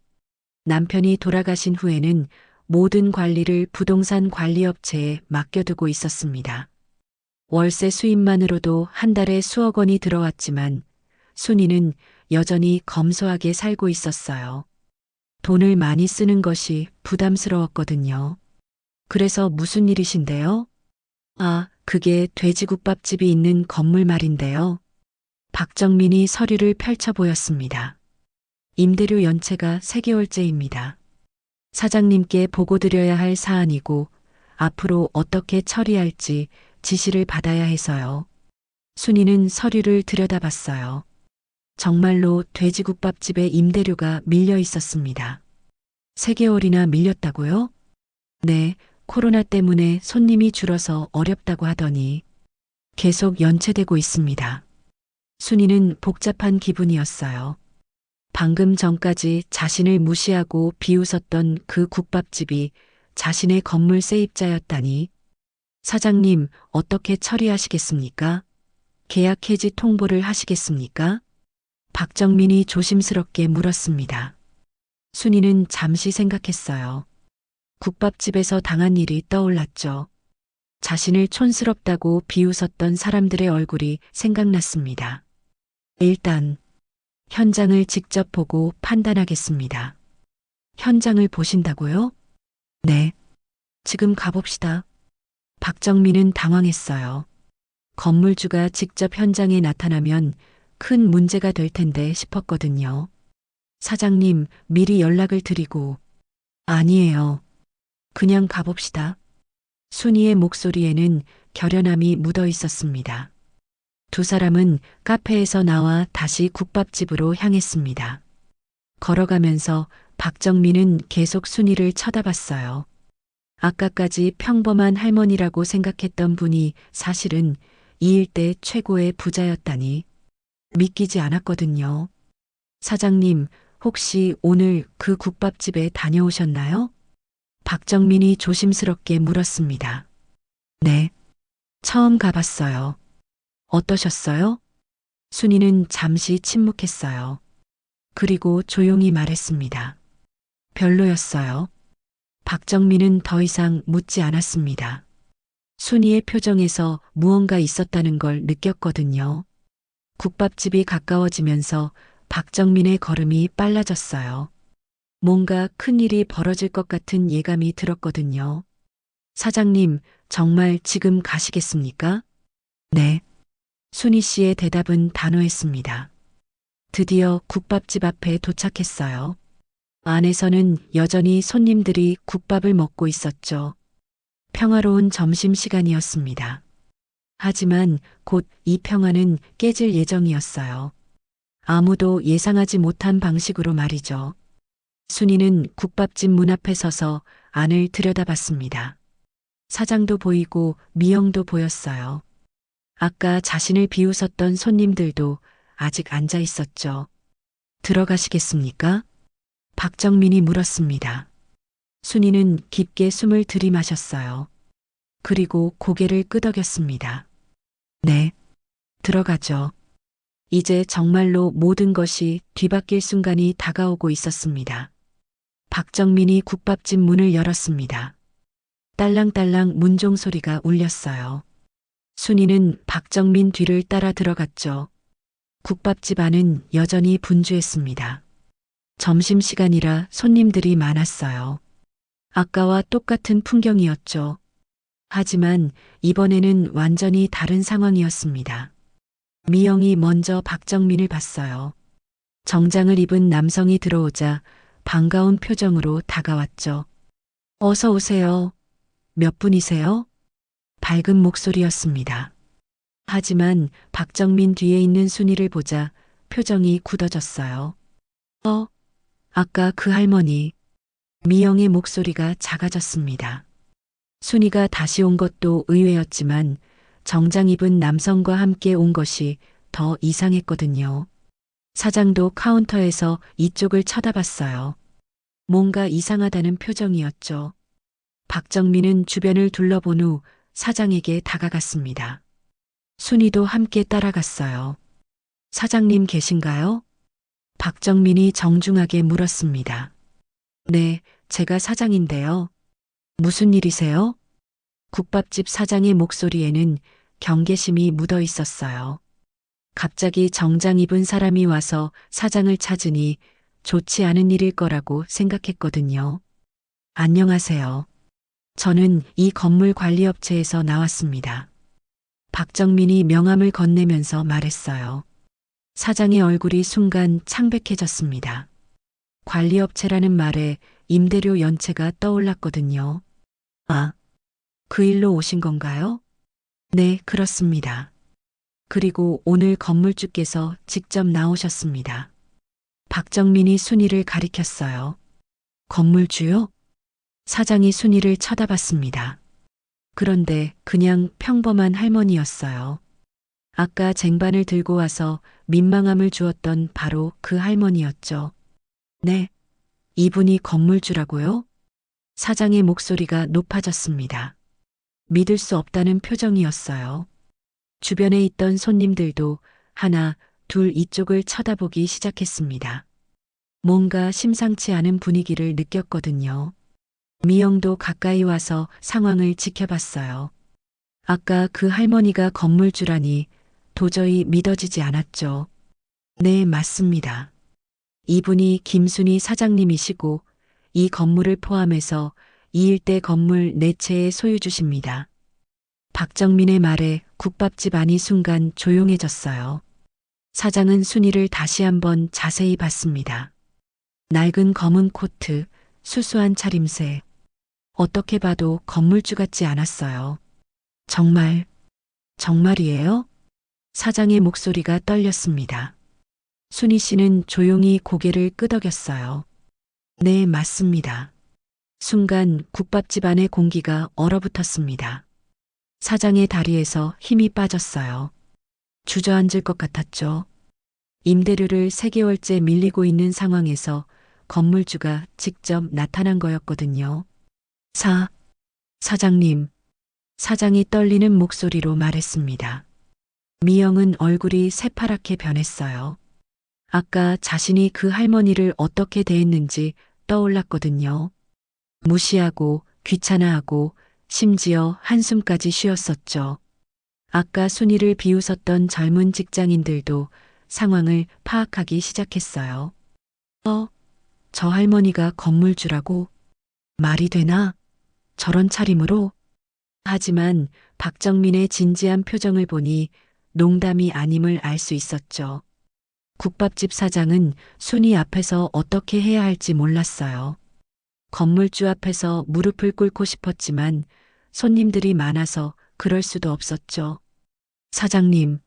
남편이 돌아가신 후에는 모든 관리를 부동산 관리업체에 맡겨두고 있었습니다. 월세 수입만으로도 한 달에 수억 원이 들어왔지만 순이는 여전히 검소하게 살고 있었어요. 돈을 많이 쓰는 것이 부담스러웠거든요. 그래서 무슨 일이신데요? 아, 그게 돼지국밥집이 있는 건물 말인데요. 박정민이 서류를 펼쳐 보였습니다. 임대료 연체가 3개월째입니다. 사장님께 보고드려야 할 사안이고 앞으로 어떻게 처리할지 지시를 받아야 해서요. 순이는 서류를 들여다봤어요. 정말로 돼지국밥집의 임대료가 밀려 있었습니다. 3개월이나 밀렸다고요? 네, 코로나 때문에 손님이 줄어서 어렵다고 하더니 계속 연체되고 있습니다. 순이는 복잡한 기분이었어요. 방금 전까지 자신을 무시하고 비웃었던 그 국밥집이 자신의 건물 세입자였다니. 사장님, 어떻게 처리하시겠습니까? 계약 해지 통보를 하시겠습니까? 박정민이 조심스럽게 물었습니다. 순이는 잠시 생각했어요. 국밥집에서 당한 일이 떠올랐죠. 자신을 촌스럽다고 비웃었던 사람들의 얼굴이 생각났습니다. 일단 현장을 직접 보고 판단하겠습니다. 현장을 보신다고요? 네. 지금 가봅시다. 박정민은 당황했어요. 건물주가 직접 현장에 나타나면 큰 문제가 될 텐데 싶었거든요. 사장님, 미리 연락을 드리고. 아니에요. 그냥 가봅시다. 순이의 목소리에는 결연함이 묻어 있었습니다. 두 사람은 카페에서 나와 다시 국밥집으로 향했습니다. 걸어가면서 박정민은 계속 순이를 쳐다봤어요. 아까까지 평범한 할머니라고 생각했던 분이 사실은 이 일대 최고의 부자였다니 믿기지 않았거든요. 사장님, 혹시 오늘 그 국밥집에 다녀오셨나요? 박정민이 조심스럽게 물었습니다. 네, 처음 가봤어요. 어떠셨어요? 순이는 잠시 침묵했어요. 그리고 조용히 말했습니다. 별로였어요. 박정민은 더 이상 묻지 않았습니다. 순이의 표정에서 무언가 있었다는 걸 느꼈거든요. 국밥집이 가까워지면서 박정민의 걸음이 빨라졌어요. 뭔가 큰일이 벌어질 것 같은 예감이 들었거든요. 사장님, 정말 지금 가시겠습니까? 네. 순이 씨의 대답은 단호했습니다. 드디어 국밥집 앞에 도착했어요. 안에서는 여전히 손님들이 국밥을 먹고 있었죠. 평화로운 점심시간이었습니다. 하지만 곧 이 평화는 깨질 예정이었어요. 아무도 예상하지 못한 방식으로 말이죠. 순이는 국밥집 문 앞에 서서 안을 들여다봤습니다. 사장도 보이고 미영도 보였어요. 아까 자신을 비웃었던 손님들도 아직 앉아 있었죠. 들어가시겠습니까? 박정민이 물었습니다. 순이는 깊게 숨을 들이마셨어요. 그리고 고개를 끄덕였습니다. 네, 들어가죠. 이제 정말로 모든 것이 뒤바뀔 순간이 다가오고 있었습니다. 박정민이 국밥집 문을 열었습니다. 딸랑딸랑 문종 소리가 울렸어요. 순이는 박정민 뒤를 따라 들어갔죠. 국밥집 안은 여전히 분주했습니다. 점심시간이라 손님들이 많았어요. 아까와 똑같은 풍경이었죠. 하지만 이번에는 완전히 다른 상황이었습니다. 미영이 먼저 박정민을 봤어요. 정장을 입은 남성이 들어오자 반가운 표정으로 다가왔죠. 어서 오세요. 몇 분이세요? 밝은 목소리였습니다. 하지만 박정민 뒤에 있는 순이를 보자 표정이 굳어졌어요. 아까 그 할머니. 미영의 목소리가 작아졌습니다. 순이가 다시 온 것도 의외였지만 정장 입은 남성과 함께 온 것이 더 이상했거든요. 사장도 카운터에서 이쪽을 쳐다봤어요. 뭔가 이상하다는 표정이었죠. 박정민은 주변을 둘러본 후 사장에게 다가갔습니다. 순이도 함께 따라갔어요. 사장님 계신가요? 박정민이 정중하게 물었습니다. 네, 제가 사장인데요. 무슨 일이세요? 국밥집 사장의 목소리에는 경계심이 묻어 있었어요. 갑자기 정장 입은 사람이 와서 사장을 찾으니 좋지 않은 일일 거라고 생각했거든요. 안녕하세요. 저는 이 건물 관리업체에서 나왔습니다. 박정민이 명함을 건네면서 말했어요. 사장의 얼굴이 순간 창백해졌습니다. 관리업체라는 말에 임대료 연체가 떠올랐거든요. 아, 그 일로 오신 건가요? 네, 그렇습니다. 그리고 오늘 건물주께서 직접 나오셨습니다. 박정민이 순이를 가리켰어요. 건물주요? 사장이 순이를 쳐다봤습니다. 그런데 그냥 평범한 할머니였어요. 아까 쟁반을 들고 와서 민망함을 주었던 바로 그 할머니였죠. 네, 이분이 건물주라고요? 사장의 목소리가 높아졌습니다. 믿을 수 없다는 표정이었어요. 주변에 있던 손님들도 하나, 둘 이쪽을 쳐다보기 시작했습니다. 뭔가 심상치 않은 분위기를 느꼈거든요. 미영도 가까이 와서 상황을 지켜봤어요. 아까 그 할머니가 건물주라니 도저히 믿어지지 않았죠. 네, 맞습니다. 이분이 김순희 사장님이시고 이 건물을 포함해서 이 일대 건물 4채의 소유주십니다. 박정민의 말에 국밥집 안이 순간 조용해졌어요. 사장은 순이를 다시 한번 자세히 봤습니다. 낡은 검은 코트, 수수한 차림새. 어떻게 봐도 건물주 같지 않았어요. 정말이에요? 사장의 목소리가 떨렸습니다. 순이 씨는 조용히 고개를 끄덕였어요. 네, 맞습니다. 순간 국밥집 안의 공기가 얼어붙었습니다. 사장의 다리에서 힘이 빠졌어요. 주저앉을 것 같았죠. 임대료를 3개월째 밀리고 있는 상황에서 건물주가 직접 나타난 거였거든요. 사장님. 사장이 떨리는 목소리로 말했습니다. 미영은 얼굴이 새파랗게 변했어요. 아까 자신이 그 할머니를 어떻게 대했는지 떠올랐거든요. 무시하고 귀찮아하고 심지어 한숨까지 쉬었었죠. 아까 순이를 비웃었던 젊은 직장인들도 상황을 파악하기 시작했어요. 저 할머니가 건물주라고? 말이 되나? 저런 차림으로? 하지만 박정민의 진지한 표정을 보니 농담이 아님을 알 수 있었죠. 국밥집 사장은 순이 앞에서 어떻게 해야 할지 몰랐어요. 건물주 앞에서 무릎을 꿇고 싶었지만 손님들이 많아서 그럴 수도 없었죠. 사장님,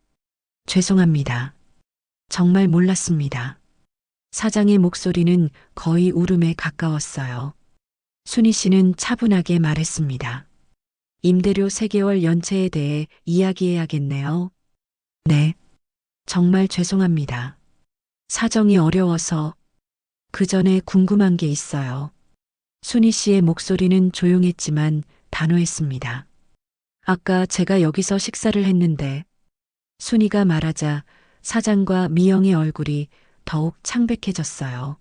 죄송합니다. 정말 몰랐습니다. 사장의 목소리는 거의 울음에 가까웠어요. 순이 씨는 차분하게 말했습니다. 임대료 3개월 연체에 대해 이야기해야겠네요. 네, 정말 죄송합니다. 사정이 어려워서 그 전에 궁금한 게 있어요. 순이 씨의 목소리는 조용했지만 단호했습니다. 아까 제가 여기서 식사를 했는데 순이가 말하자 사장과 미영의 얼굴이 더욱 창백해졌어요.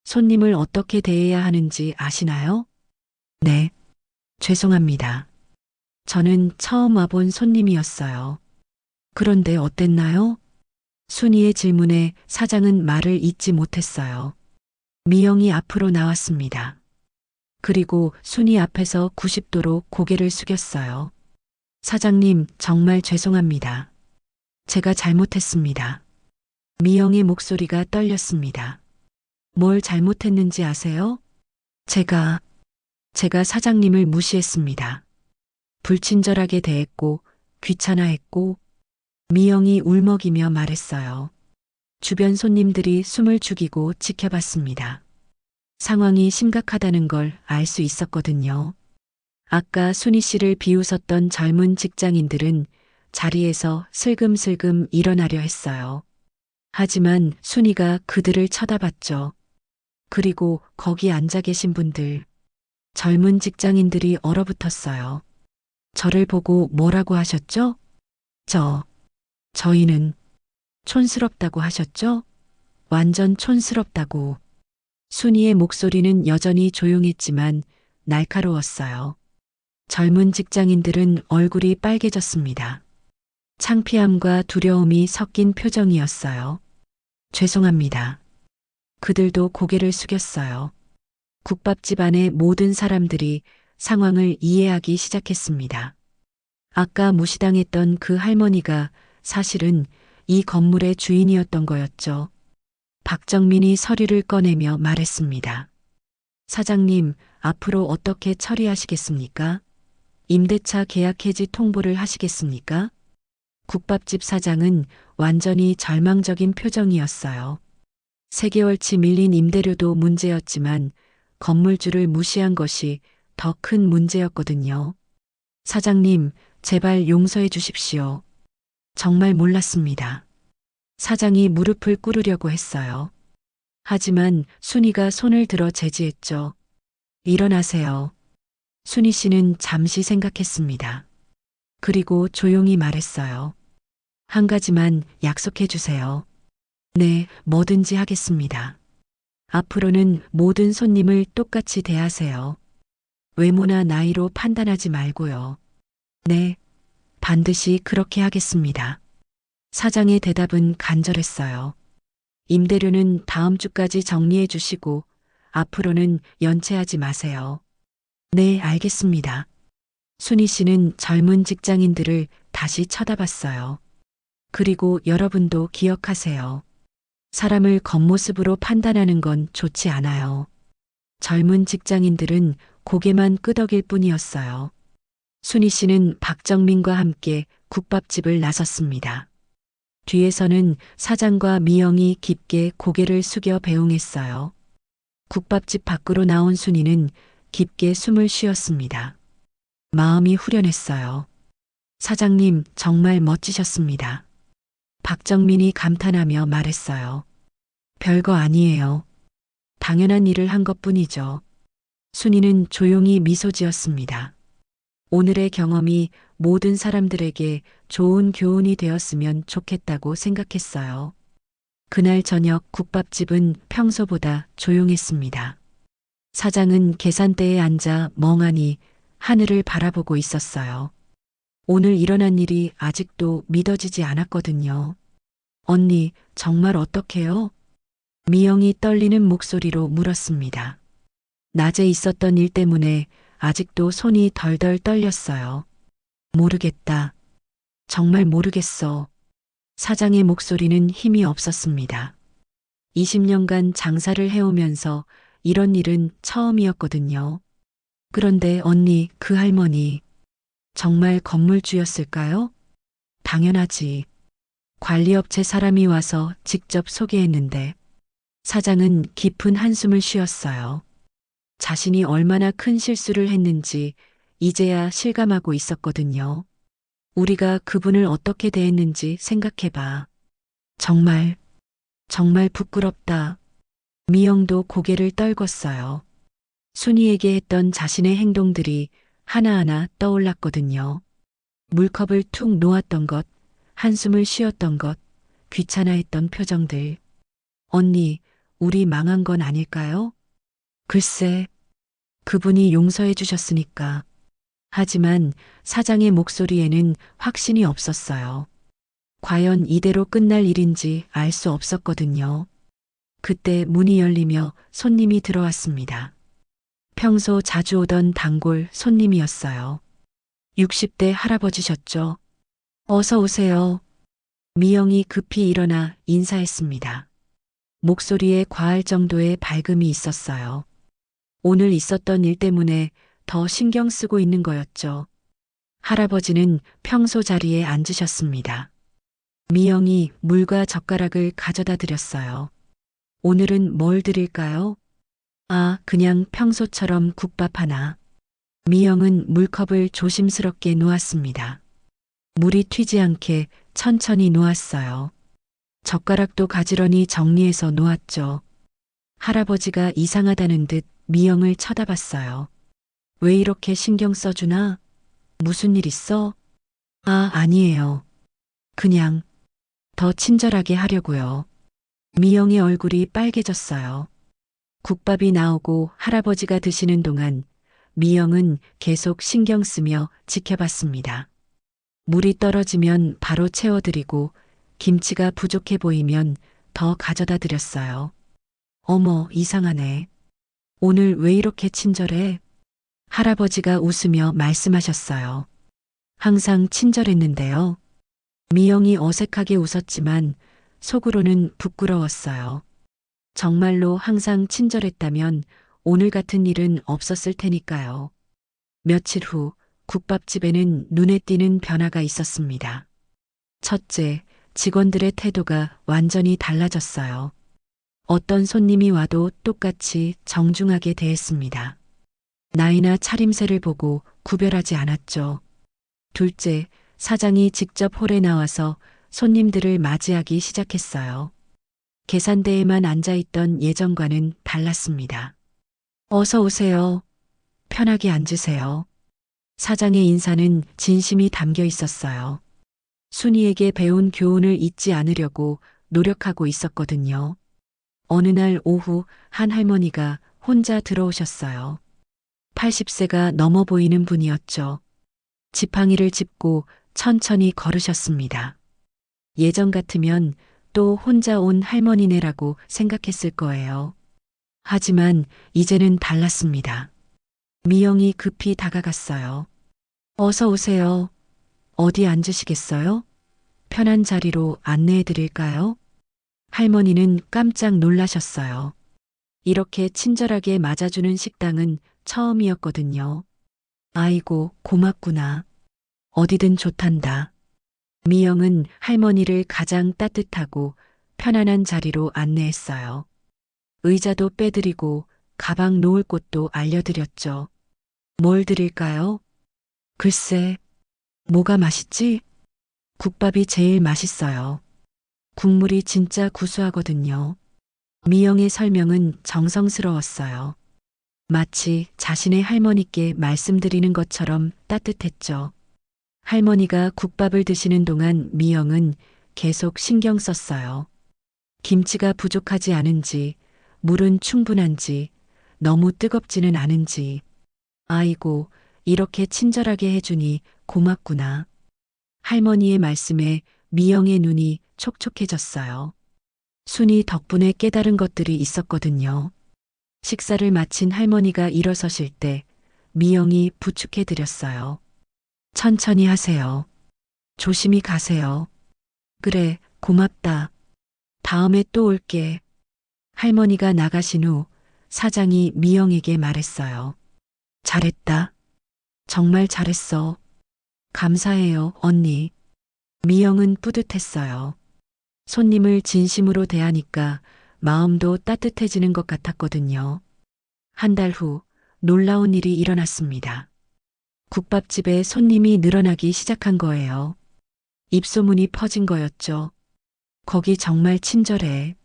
손님을 어떻게 대해야 하는지 아시나요? 네, 죄송합니다. 저는 처음 와본 손님이었어요. 그런데 어땠나요? 순이의 질문에 사장은 말을 잇지 못했어요. 미영이 앞으로 나왔습니다. 그리고 순이 앞에서 90도로 고개를 숙였어요. 사장님, 정말 죄송합니다. 제가 잘못했습니다. 미영의 목소리가 떨렸습니다. 뭘 잘못했는지 아세요? 제가 사장님을 무시했습니다. 불친절하게 대했고, 귀찮아했고, 미영이 울먹이며 말했어요. 주변 손님들이 숨을 죽이고 지켜봤습니다. 상황이 심각하다는 걸 알 수 있었거든요. 아까 순희 씨를 비웃었던 젊은 직장인들은 자리에서 슬금슬금 일어나려 했어요. 하지만 순희가 그들을 쳐다봤죠. 그리고 거기 앉아 계신 분들, 젊은 직장인들이 얼어붙었어요. 저를 보고 뭐라고 하셨죠? 저희는 촌스럽다고 하셨죠? 완전 촌스럽다고. 순이의 목소리는 여전히 조용했지만 날카로웠어요. 젊은 직장인들은 얼굴이 빨개졌습니다. 창피함과 두려움이 섞인 표정이었어요. 죄송합니다. 그들도 고개를 숙였어요. 국밥집 안의 모든 사람들이 상황을 이해하기 시작했습니다. 아까 무시당했던 그 할머니가 사실은 이 건물의 주인이었던 거였죠. 박정민이 서류를 꺼내며 말했습니다. 사장님, 앞으로 어떻게 처리하시겠습니까? 임대차 계약 해지 통보를 하시겠습니까? 국밥집 사장은 완전히 절망적인 표정이었어요. 3개월치 밀린 임대료도 문제였지만 건물주를 무시한 것이 더 큰 문제였거든요. 사장님, 제발 용서해 주십시오. 정말 몰랐습니다. 사장이 무릎을 꿇으려고 했어요. 하지만 순이가 손을 들어 제지했죠. 일어나세요. 순이 씨는 잠시 생각했습니다. 그리고 조용히 말했어요. 한 가지만 약속해 주세요. 네, 뭐든지 하겠습니다. 앞으로는 모든 손님을 똑같이 대하세요. 외모나 나이로 판단하지 말고요. 네, 반드시 그렇게 하겠습니다. 사장의 대답은 간절했어요. 임대료는 다음 주까지 정리해 주시고 앞으로는 연체하지 마세요. 네, 알겠습니다. 순희 씨는 젊은 직장인들을 다시 쳐다봤어요. 그리고 여러분도 기억하세요. 사람을 겉모습으로 판단하는 건 좋지 않아요. 젊은 직장인들은 고개만 끄덕일 뿐이었어요. 순희 씨는 박정민과 함께 국밥집을 나섰습니다. 뒤에서는 사장과 미영이 깊게 고개를 숙여 배웅했어요. 국밥집 밖으로 나온 순이는 깊게 숨을 쉬었습니다. 마음이 후련했어요. 사장님, 정말 멋지셨습니다. 박정민이 감탄하며 말했어요. 별거 아니에요. 당연한 일을 한 것뿐이죠. 순이는 조용히 미소 지었습니다. 오늘의 경험이 모든 사람들에게 좋은 교훈이 되었으면 좋겠다고 생각했어요. 그날 저녁 국밥집은 평소보다 조용했습니다. 사장은 계산대에 앉아 멍하니 하늘을 바라보고 있었어요. 오늘 일어난 일이 아직도 믿어지지 않았거든요. 언니, 정말 어떡해요? 미영이 떨리는 목소리로 물었습니다. 낮에 있었던 일 때문에 아직도 손이 덜덜 떨렸어요. 모르겠다. 정말 모르겠어. 사장의 목소리는 힘이 없었습니다. 20년간 장사를 해오면서 이런 일은 처음이었거든요. 그런데 언니, 그 할머니, 정말 건물주였을까요? 당연하지. 관리업체 사람이 와서 직접 소개했는데 사장은 깊은 한숨을 쉬었어요. 자신이 얼마나 큰 실수를 했는지 이제야 실감하고 있었거든요. 우리가 그분을 어떻게 대했는지 생각해봐. 정말 부끄럽다. 미영도 고개를 떨궜어요. 순이에게 했던 자신의 행동들이 하나하나 떠올랐거든요. 물컵을 툭 놓았던 것, 한숨을 쉬었던 것, 귀찮아했던 표정들. 언니, 우리 망한 건 아닐까요? 글쎄, 그분이 용서해 주셨으니까. 하지만 사장의 목소리에는 확신이 없었어요. 과연 이대로 끝날 일인지 알 수 없었거든요. 그때 문이 열리며 손님이 들어왔습니다. 평소 자주 오던 단골 손님이었어요. 60대 할아버지셨죠. 어서 오세요. 미영이 급히 일어나 인사했습니다. 목소리에 과할 정도의 밝음이 있었어요. 오늘 있었던 일 때문에 더 신경 쓰고 있는 거였죠. 할아버지는 평소 자리에 앉으셨습니다. 미영이 물과 젓가락을 가져다 드렸어요. 오늘은 뭘 드릴까요? 아, 그냥 평소처럼 국밥 하나. 미영은 물컵을 조심스럽게 놓았습니다. 물이 튀지 않게 천천히 놓았어요. 젓가락도 가지런히 정리해서 놓았죠. 할아버지가 이상하다는 듯 미영을 쳐다봤어요. 왜 이렇게 신경 써주나? 무슨 일 있어? 아, 아니에요. 그냥 더 친절하게 하려고요. 미영의 얼굴이 빨개졌어요. 국밥이 나오고 할아버지가 드시는 동안 미영은 계속 신경 쓰며 지켜봤습니다. 물이 떨어지면 바로 채워드리고 김치가 부족해 보이면 더 가져다 드렸어요. 어머, 이상하네. 오늘 왜 이렇게 친절해? 할아버지가 웃으며 말씀하셨어요. 항상 친절했는데요. 미영이 어색하게 웃었지만 속으로는 부끄러웠어요. 정말로 항상 친절했다면 오늘 같은 일은 없었을 테니까요. 며칠 후 국밥집에는 눈에 띄는 변화가 있었습니다. 첫째, 직원들의 태도가 완전히 달라졌어요. 어떤 손님이 와도 똑같이 정중하게 대했습니다. 나이나 차림새를 보고 구별하지 않았죠. 둘째, 사장이 직접 홀에 나와서 손님들을 맞이하기 시작했어요. 계산대에만 앉아있던 예전과는 달랐습니다. 어서 오세요. 편하게 앉으세요. 사장의 인사는 진심이 담겨 있었어요. 순이에게 배운 교훈을 잊지 않으려고 노력하고 있었거든요. 어느 날 오후 한 할머니가 혼자 들어오셨어요. 80세가 넘어 보이는 분이었죠. 지팡이를 짚고 천천히 걸으셨습니다. 예전 같으면 또 혼자 온 할머니네라고 생각했을 거예요. 하지만 이제는 달랐습니다. 미영이 급히 다가갔어요. 어서 오세요. 어디 앉으시겠어요? 편한 자리로 안내해 드릴까요? 할머니는 깜짝 놀라셨어요. 이렇게 친절하게 맞아주는 식당은 처음이었거든요. 아이고, 고맙구나. 어디든 좋단다. 미영은 할머니를 가장 따뜻하고 편안한 자리로 안내했어요. 의자도 빼드리고 가방 놓을 곳도 알려드렸죠. 뭘 드릴까요? 글쎄, 뭐가 맛있지? 국밥이 제일 맛있어요. 국물이 진짜 구수하거든요. 미영의 설명은 정성스러웠어요. 마치 자신의 할머니께 말씀드리는 것처럼 따뜻했죠. 할머니가 국밥을 드시는 동안 미영은 계속 신경 썼어요. 김치가 부족하지 않은지, 물은 충분한지, 너무 뜨겁지는 않은지. 아이고, 이렇게 친절하게 해주니 고맙구나. 할머니의 말씀에 미영의 눈이 촉촉해졌어요. 순이 덕분에 깨달은 것들이 있었거든요. 식사를 마친 할머니가 일어서실 때 미영이 부축해드렸어요. 천천히 하세요. 조심히 가세요. 그래, 고맙다. 다음에 또 올게. 할머니가 나가신 후 사장이 미영에게 말했어요. 잘했다. 정말 잘했어. 감사해요, 언니. 미영은 뿌듯했어요. 손님을 진심으로 대하니까 마음도 따뜻해지는 것 같았거든요. 한 달 후 놀라운 일이 일어났습니다. 국밥집에 손님이 늘어나기 시작한 거예요. 입소문이 퍼진 거였죠. 거기 정말 친절해.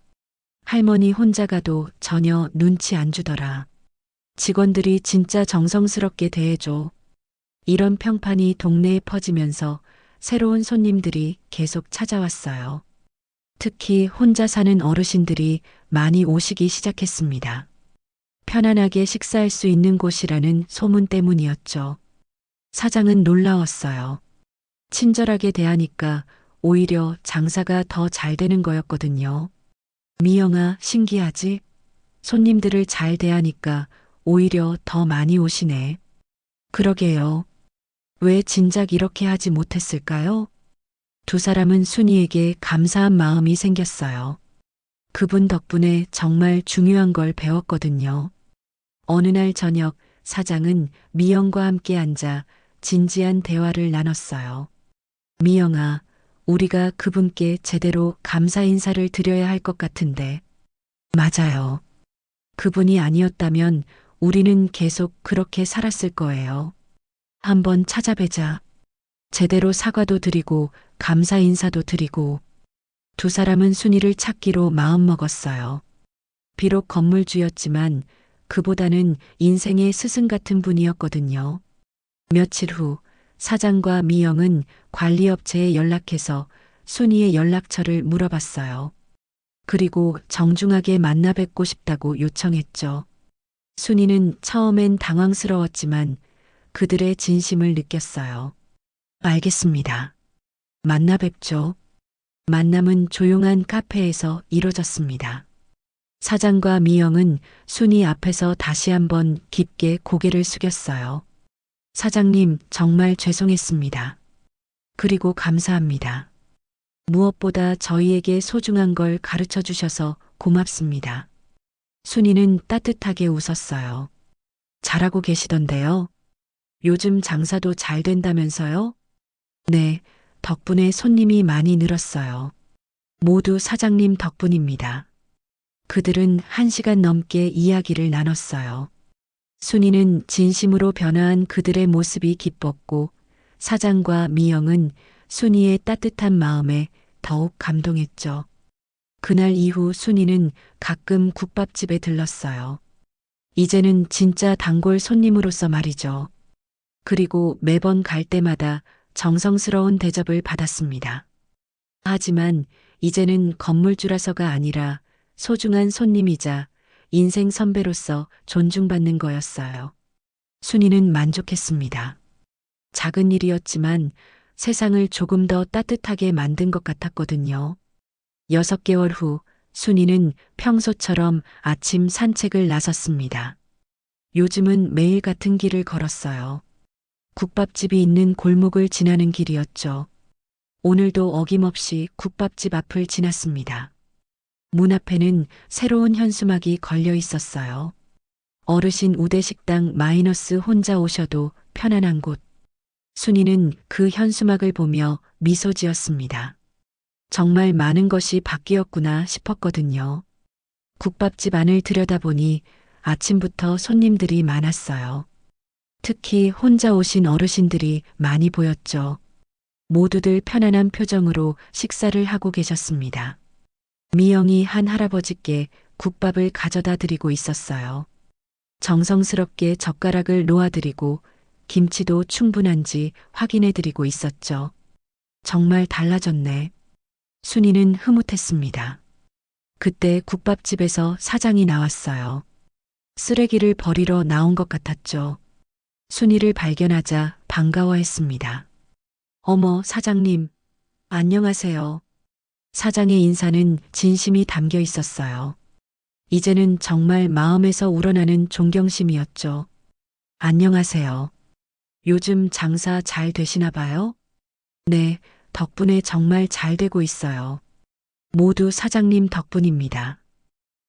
할머니 혼자 가도 전혀 눈치 안 주더라. 직원들이 진짜 정성스럽게 대해줘. 이런 평판이 동네에 퍼지면서 새로운 손님들이 계속 찾아왔어요. 특히 혼자 사는 어르신들이 많이 오시기 시작했습니다. 편안하게 식사할 수 있는 곳이라는 소문 때문이었죠. 사장은 놀라웠어요. 친절하게 대하니까 오히려 장사가 더 잘 되는 거였거든요. 미영아, 신기하지? 손님들을 잘 대하니까 오히려 더 많이 오시네. 그러게요. 왜 진작 이렇게 하지 못했을까요? 두 사람은 순이에게 감사한 마음이 생겼어요. 그분 덕분에 정말 중요한 걸 배웠거든요. 어느 날 저녁 사장은 미영과 함께 앉아 진지한 대화를 나눴어요. 미영아, 우리가 그분께 제대로 감사 인사를 드려야 할 것 같은데. 맞아요. 그분이 아니었다면 우리는 계속 그렇게 살았을 거예요. 한번 찾아뵈자. 제대로 사과도 드리고 감사 인사도 드리고. 두 사람은 순이를 찾기로 마음먹었어요. 비록 건물주였지만 그보다는 인생의 스승 같은 분이었거든요. 며칠 후 사장과 미영은 관리업체에 연락해서 순이의 연락처를 물어봤어요. 그리고 정중하게 만나 뵙고 싶다고 요청했죠. 순이는 처음엔 당황스러웠지만 그들의 진심을 느꼈어요. 알겠습니다. 만나 뵙죠. 만남은 조용한 카페에서 이뤄졌습니다. 사장과 미영은 순이 앞에서 다시 한번 깊게 고개를 숙였어요. 사장님, 정말 죄송했습니다. 그리고 감사합니다. 무엇보다 저희에게 소중한 걸 가르쳐 주셔서 고맙습니다. 순이는 따뜻하게 웃었어요. 잘하고 계시던데요. 요즘 장사도 잘 된다면서요? 네, 덕분에 손님이 많이 늘었어요. 모두 사장님 덕분입니다. 그들은 1시간 넘게 이야기를 나눴어요. 순이는 진심으로 변화한 그들의 모습이 기뻤고 사장과 미영은 순이의 따뜻한 마음에 더욱 감동했죠. 그날 이후 순이는 가끔 국밥집에 들렀어요. 이제는 진짜 단골 손님으로서 말이죠. 그리고 매번 갈 때마다 정성스러운 대접을 받았습니다. 하지만 이제는 건물주라서가 아니라 소중한 손님이자 인생 선배로서 존중받는 거였어요. 순이는 만족했습니다. 작은 일이었지만 세상을 조금 더 따뜻하게 만든 것 같았거든요. 6개월 후 순이는 평소처럼 아침 산책을 나섰습니다. 요즘은 매일 같은 길을 걸었어요. 국밥집이 있는 골목을 지나는 길이었죠. 오늘도 어김없이 국밥집 앞을 지났습니다. 문 앞에는 새로운 현수막이 걸려 있었어요. 어르신 우대식당 마이너스 혼자 오셔도 편안한 곳. 순이는 그 현수막을 보며 미소 지었습니다. 정말 많은 것이 바뀌었구나 싶었거든요. 국밥집 안을 들여다보니 아침부터 손님들이 많았어요. 특히 혼자 오신 어르신들이 많이 보였죠. 모두들 편안한 표정으로 식사를 하고 계셨습니다. 미영이 한 할아버지께 국밥을 가져다 드리고 있었어요. 정성스럽게 젓가락을 놓아드리고 김치도 충분한지 확인해 드리고 있었죠. 정말 달라졌네. 순이는 흐뭇했습니다. 그때 국밥집에서 사장이 나왔어요. 쓰레기를 버리러 나온 것 같았죠. 순이를 발견하자 반가워했습니다. 어머, 사장님. 안녕하세요. 사장의 인사는 진심이 담겨 있었어요. 이제는 정말 마음에서 우러나는 존경심이었죠. 안녕하세요. 요즘 장사 잘 되시나 봐요? 네, 덕분에 정말 잘 되고 있어요. 모두 사장님 덕분입니다.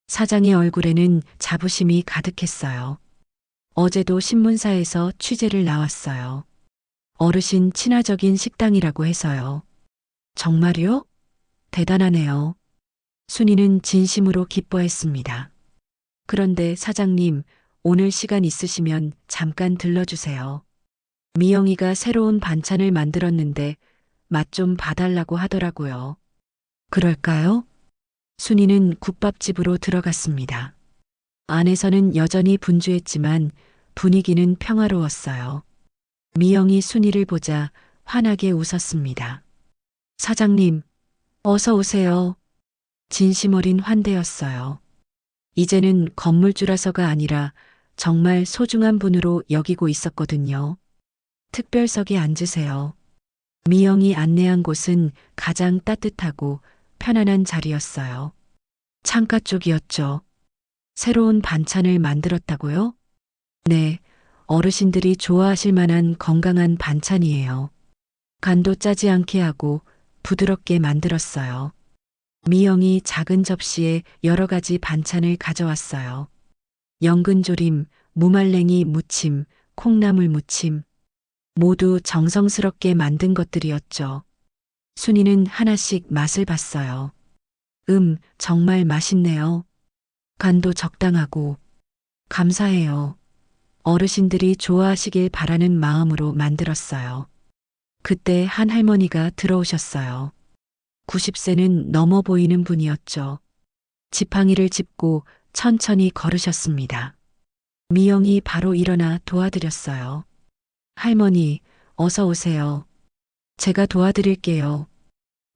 사장의 얼굴에는 자부심이 가득했어요. 어제도 신문사에서 취재를 나왔어요. 어르신 친화적인 식당이라고 해서요. 정말요? 대단하네요. 순이는 진심으로 기뻐했습니다. 그런데 사장님, 오늘 시간 있으시면 잠깐 들러주세요. 미영이가 새로운 반찬을 만들었는데 맛 좀 봐달라고 하더라고요. 그럴까요? 순이는 국밥집으로 들어갔습니다. 안에서는 여전히 분주했지만 분위기는 평화로웠어요. 미영이 순이를 보자 환하게 웃었습니다. 사장님, 어서 오세요. 진심 어린 환대였어요. 이제는 건물주라서가 아니라 정말 소중한 분으로 여기고 있었거든요. 특별석에 앉으세요. 미영이 안내한 곳은 가장 따뜻하고 편안한 자리였어요. 창가 쪽이었죠. 새로운 반찬을 만들었다고요? 네, 어르신들이 좋아하실 만한 건강한 반찬이에요. 간도 짜지 않게 하고 부드럽게 만들었어요. 미영이 작은 접시에 여러 가지 반찬을 가져왔어요. 연근조림, 무말랭이 무침, 콩나물 무침. 모두 정성스럽게 만든 것들이었죠. 순이는 하나씩 맛을 봤어요. 정말 맛있네요. 간도 적당하고. 감사해요. 어르신들이 좋아하시길 바라는 마음으로 만들었어요. 그때 한 할머니가 들어오셨어요. 90세는 넘어 보이는 분이었죠. 지팡이를 짚고 천천히 걸으셨습니다. 미영이 바로 일어나 도와드렸어요. 할머니, 어서 오세요. 제가 도와드릴게요.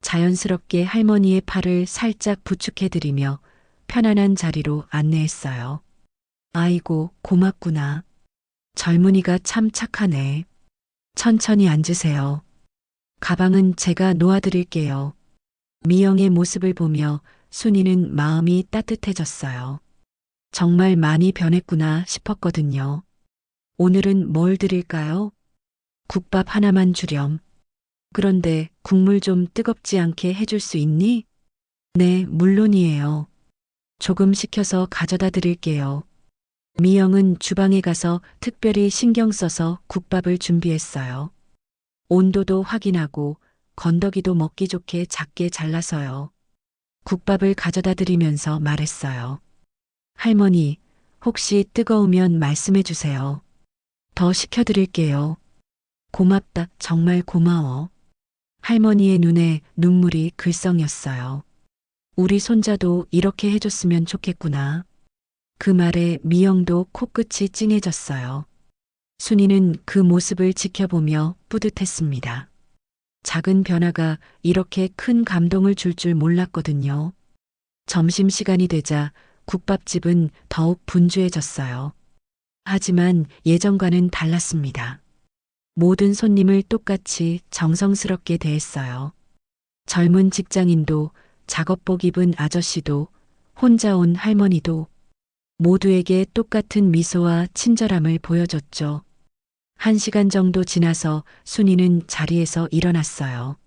자연스럽게 할머니의 팔을 살짝 부축해드리며 편안한 자리로 안내했어요. 아이고, 고맙구나. 젊은이가 참 착하네. 천천히 앉으세요. 가방은 제가 놓아드릴게요. 미영의 모습을 보며 순이는 마음이 따뜻해졌어요. 정말 많이 변했구나 싶었거든요. 오늘은 뭘 드릴까요? 국밥 하나만 주렴. 그런데 국물 좀 뜨겁지 않게 해줄 수 있니? 네, 물론이에요. 조금 식혀서 가져다 드릴게요. 미영은 주방에 가서 특별히 신경 써서 국밥을 준비했어요. 온도도 확인하고 건더기도 먹기 좋게 작게 잘라서요. 국밥을 가져다 드리면서 말했어요. 할머니, 혹시 뜨거우면 말씀해 주세요. 더 식혀드릴게요. 고맙다, 정말 고마워. 할머니의 눈에 눈물이 글썽였어요. 우리 손자도 이렇게 해줬으면 좋겠구나. 그 말에 미영도 코끝이 찡해졌어요. 순이는 그 모습을 지켜보며 뿌듯했습니다. 작은 변화가 이렇게 큰 감동을 줄 줄 몰랐거든요. 점심시간이 되자 국밥집은 더욱 분주해졌어요. 하지만 예전과는 달랐습니다. 모든 손님을 똑같이 정성스럽게 대했어요. 젊은 직장인도, 작업복 입은 아저씨도, 혼자 온 할머니도 모두에게 똑같은 미소와 친절함을 보여줬죠. 1시간 정도 지나서 순이는 자리에서 일어났어요.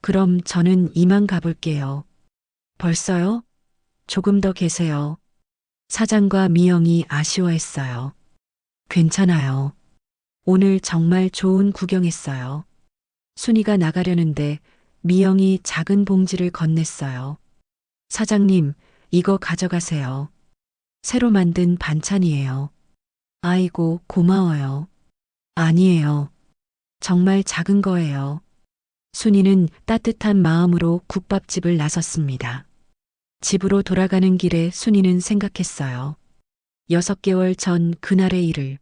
그럼 저는 이만 가볼게요. 벌써요? 조금 더 계세요. 사장과 미영이 아쉬워했어요. 괜찮아요. 오늘 정말 좋은 구경했어요. 순이가 나가려는데 미영이 작은 봉지를 건넸어요. 사장님, 이거 가져가세요. 새로 만든 반찬이에요. 아이고, 고마워요. 아니에요. 정말 작은 거예요. 순이는 따뜻한 마음으로 국밥집을 나섰습니다. 집으로 돌아가는 길에 순이는 생각했어요. 6개월 전 그날의 일을.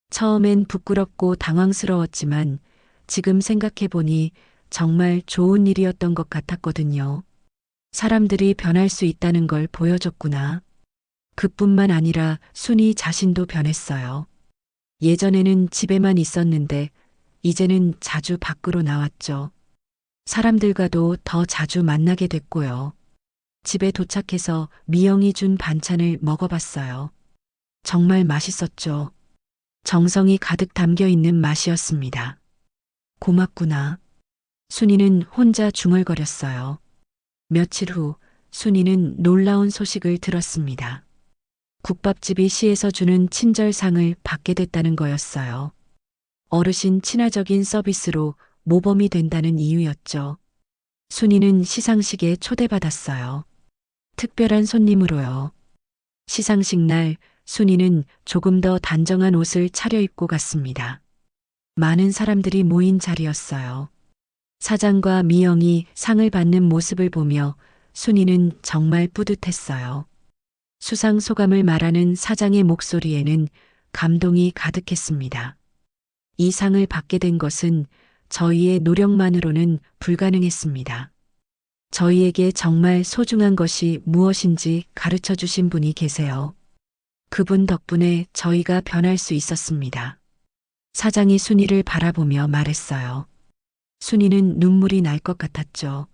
처음엔 부끄럽고 당황스러웠지만 지금 생각해보니 정말 좋은 일이었던 것 같았거든요. 사람들이 변할 수 있다는 걸 보여줬구나. 그뿐만 아니라 순이 자신도 변했어요. 예전에는 집에만 있었는데 이제는 자주 밖으로 나왔죠. 사람들과도 더 자주 만나게 됐고요. 집에 도착해서 미영이 준 반찬을 먹어봤어요. 정말 맛있었죠. 정성이 가득 담겨 있는 맛이었습니다. 고맙구나. 순이는 혼자 중얼거렸어요. 며칠 후 순이는 놀라운 소식을 들었습니다. 국밥집이 시에서 주는 친절상을 받게 됐다는 거였어요. 어르신 친화적인 서비스로 모범이 된다는 이유였죠. 순이는 시상식에 초대받았어요. 특별한 손님으로요. 시상식 날 순이는 조금 더 단정한 옷을 차려입고 갔습니다. 많은 사람들이 모인 자리였어요. 사장과 미영이 상을 받는 모습을 보며 순이는 정말 뿌듯했어요. 수상 소감을 말하는 사장의 목소리에는 감동이 가득했습니다. 이 상을 받게 된 것은 저희의 노력만으로는 불가능했습니다. 저희에게 정말 소중한 것이 무엇인지 가르쳐 주신 분이 계세요. 그분 덕분에 저희가 변할 수 있었습니다. 사장이 순이를 바라보며 말했어요. 순이는 눈물이 날 것 같았죠.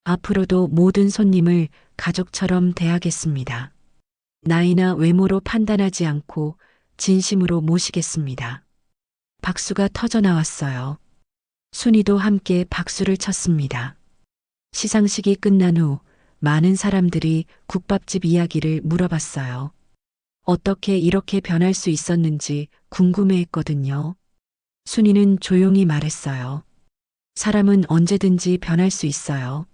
앞으로도 모든 손님을 가족처럼 대하겠습니다. 나이나 외모로 판단하지 않고 진심으로 모시겠습니다. 박수가 터져 나왔어요. 순이도 함께 박수를 쳤습니다. 시상식이 끝난 후 많은 사람들이 국밥집 이야기를 물어봤어요. 어떻게 이렇게 변할 수 있었는지 궁금해했거든요. 순이는 조용히 말했어요. 사람은 언제든지 변할 수 있어요.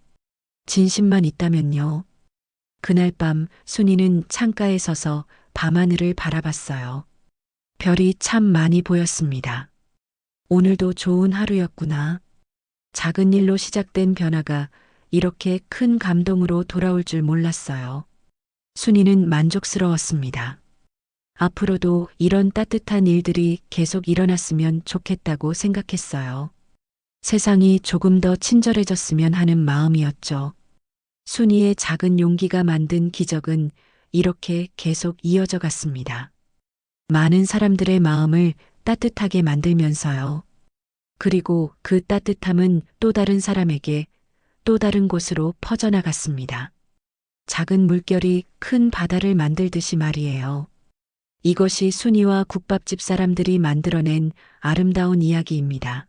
진심만 있다면요. 그날 밤 순이는 창가에 서서 밤하늘을 바라봤어요. 별이 참 많이 보였습니다. 오늘도 좋은 하루였구나. 작은 일로 시작된 변화가 이렇게 큰 감동으로 돌아올 줄 몰랐어요. 순이는 만족스러웠습니다. 앞으로도 이런 따뜻한 일들이 계속 일어났으면 좋겠다고 생각했어요. 세상이 조금 더 친절해졌으면 하는 마음이었죠. 순이의 작은 용기가 만든 기적은 이렇게 계속 이어져 갔습니다. 많은 사람들의 마음을 따뜻하게 만들면서요. 그리고 그 따뜻함은 또 다른 사람에게 또 다른 곳으로 퍼져나갔습니다. 작은 물결이 큰 바다를 만들듯이 말이에요. 이것이 순이와 국밥집 사람들이 만들어낸 아름다운 이야기입니다.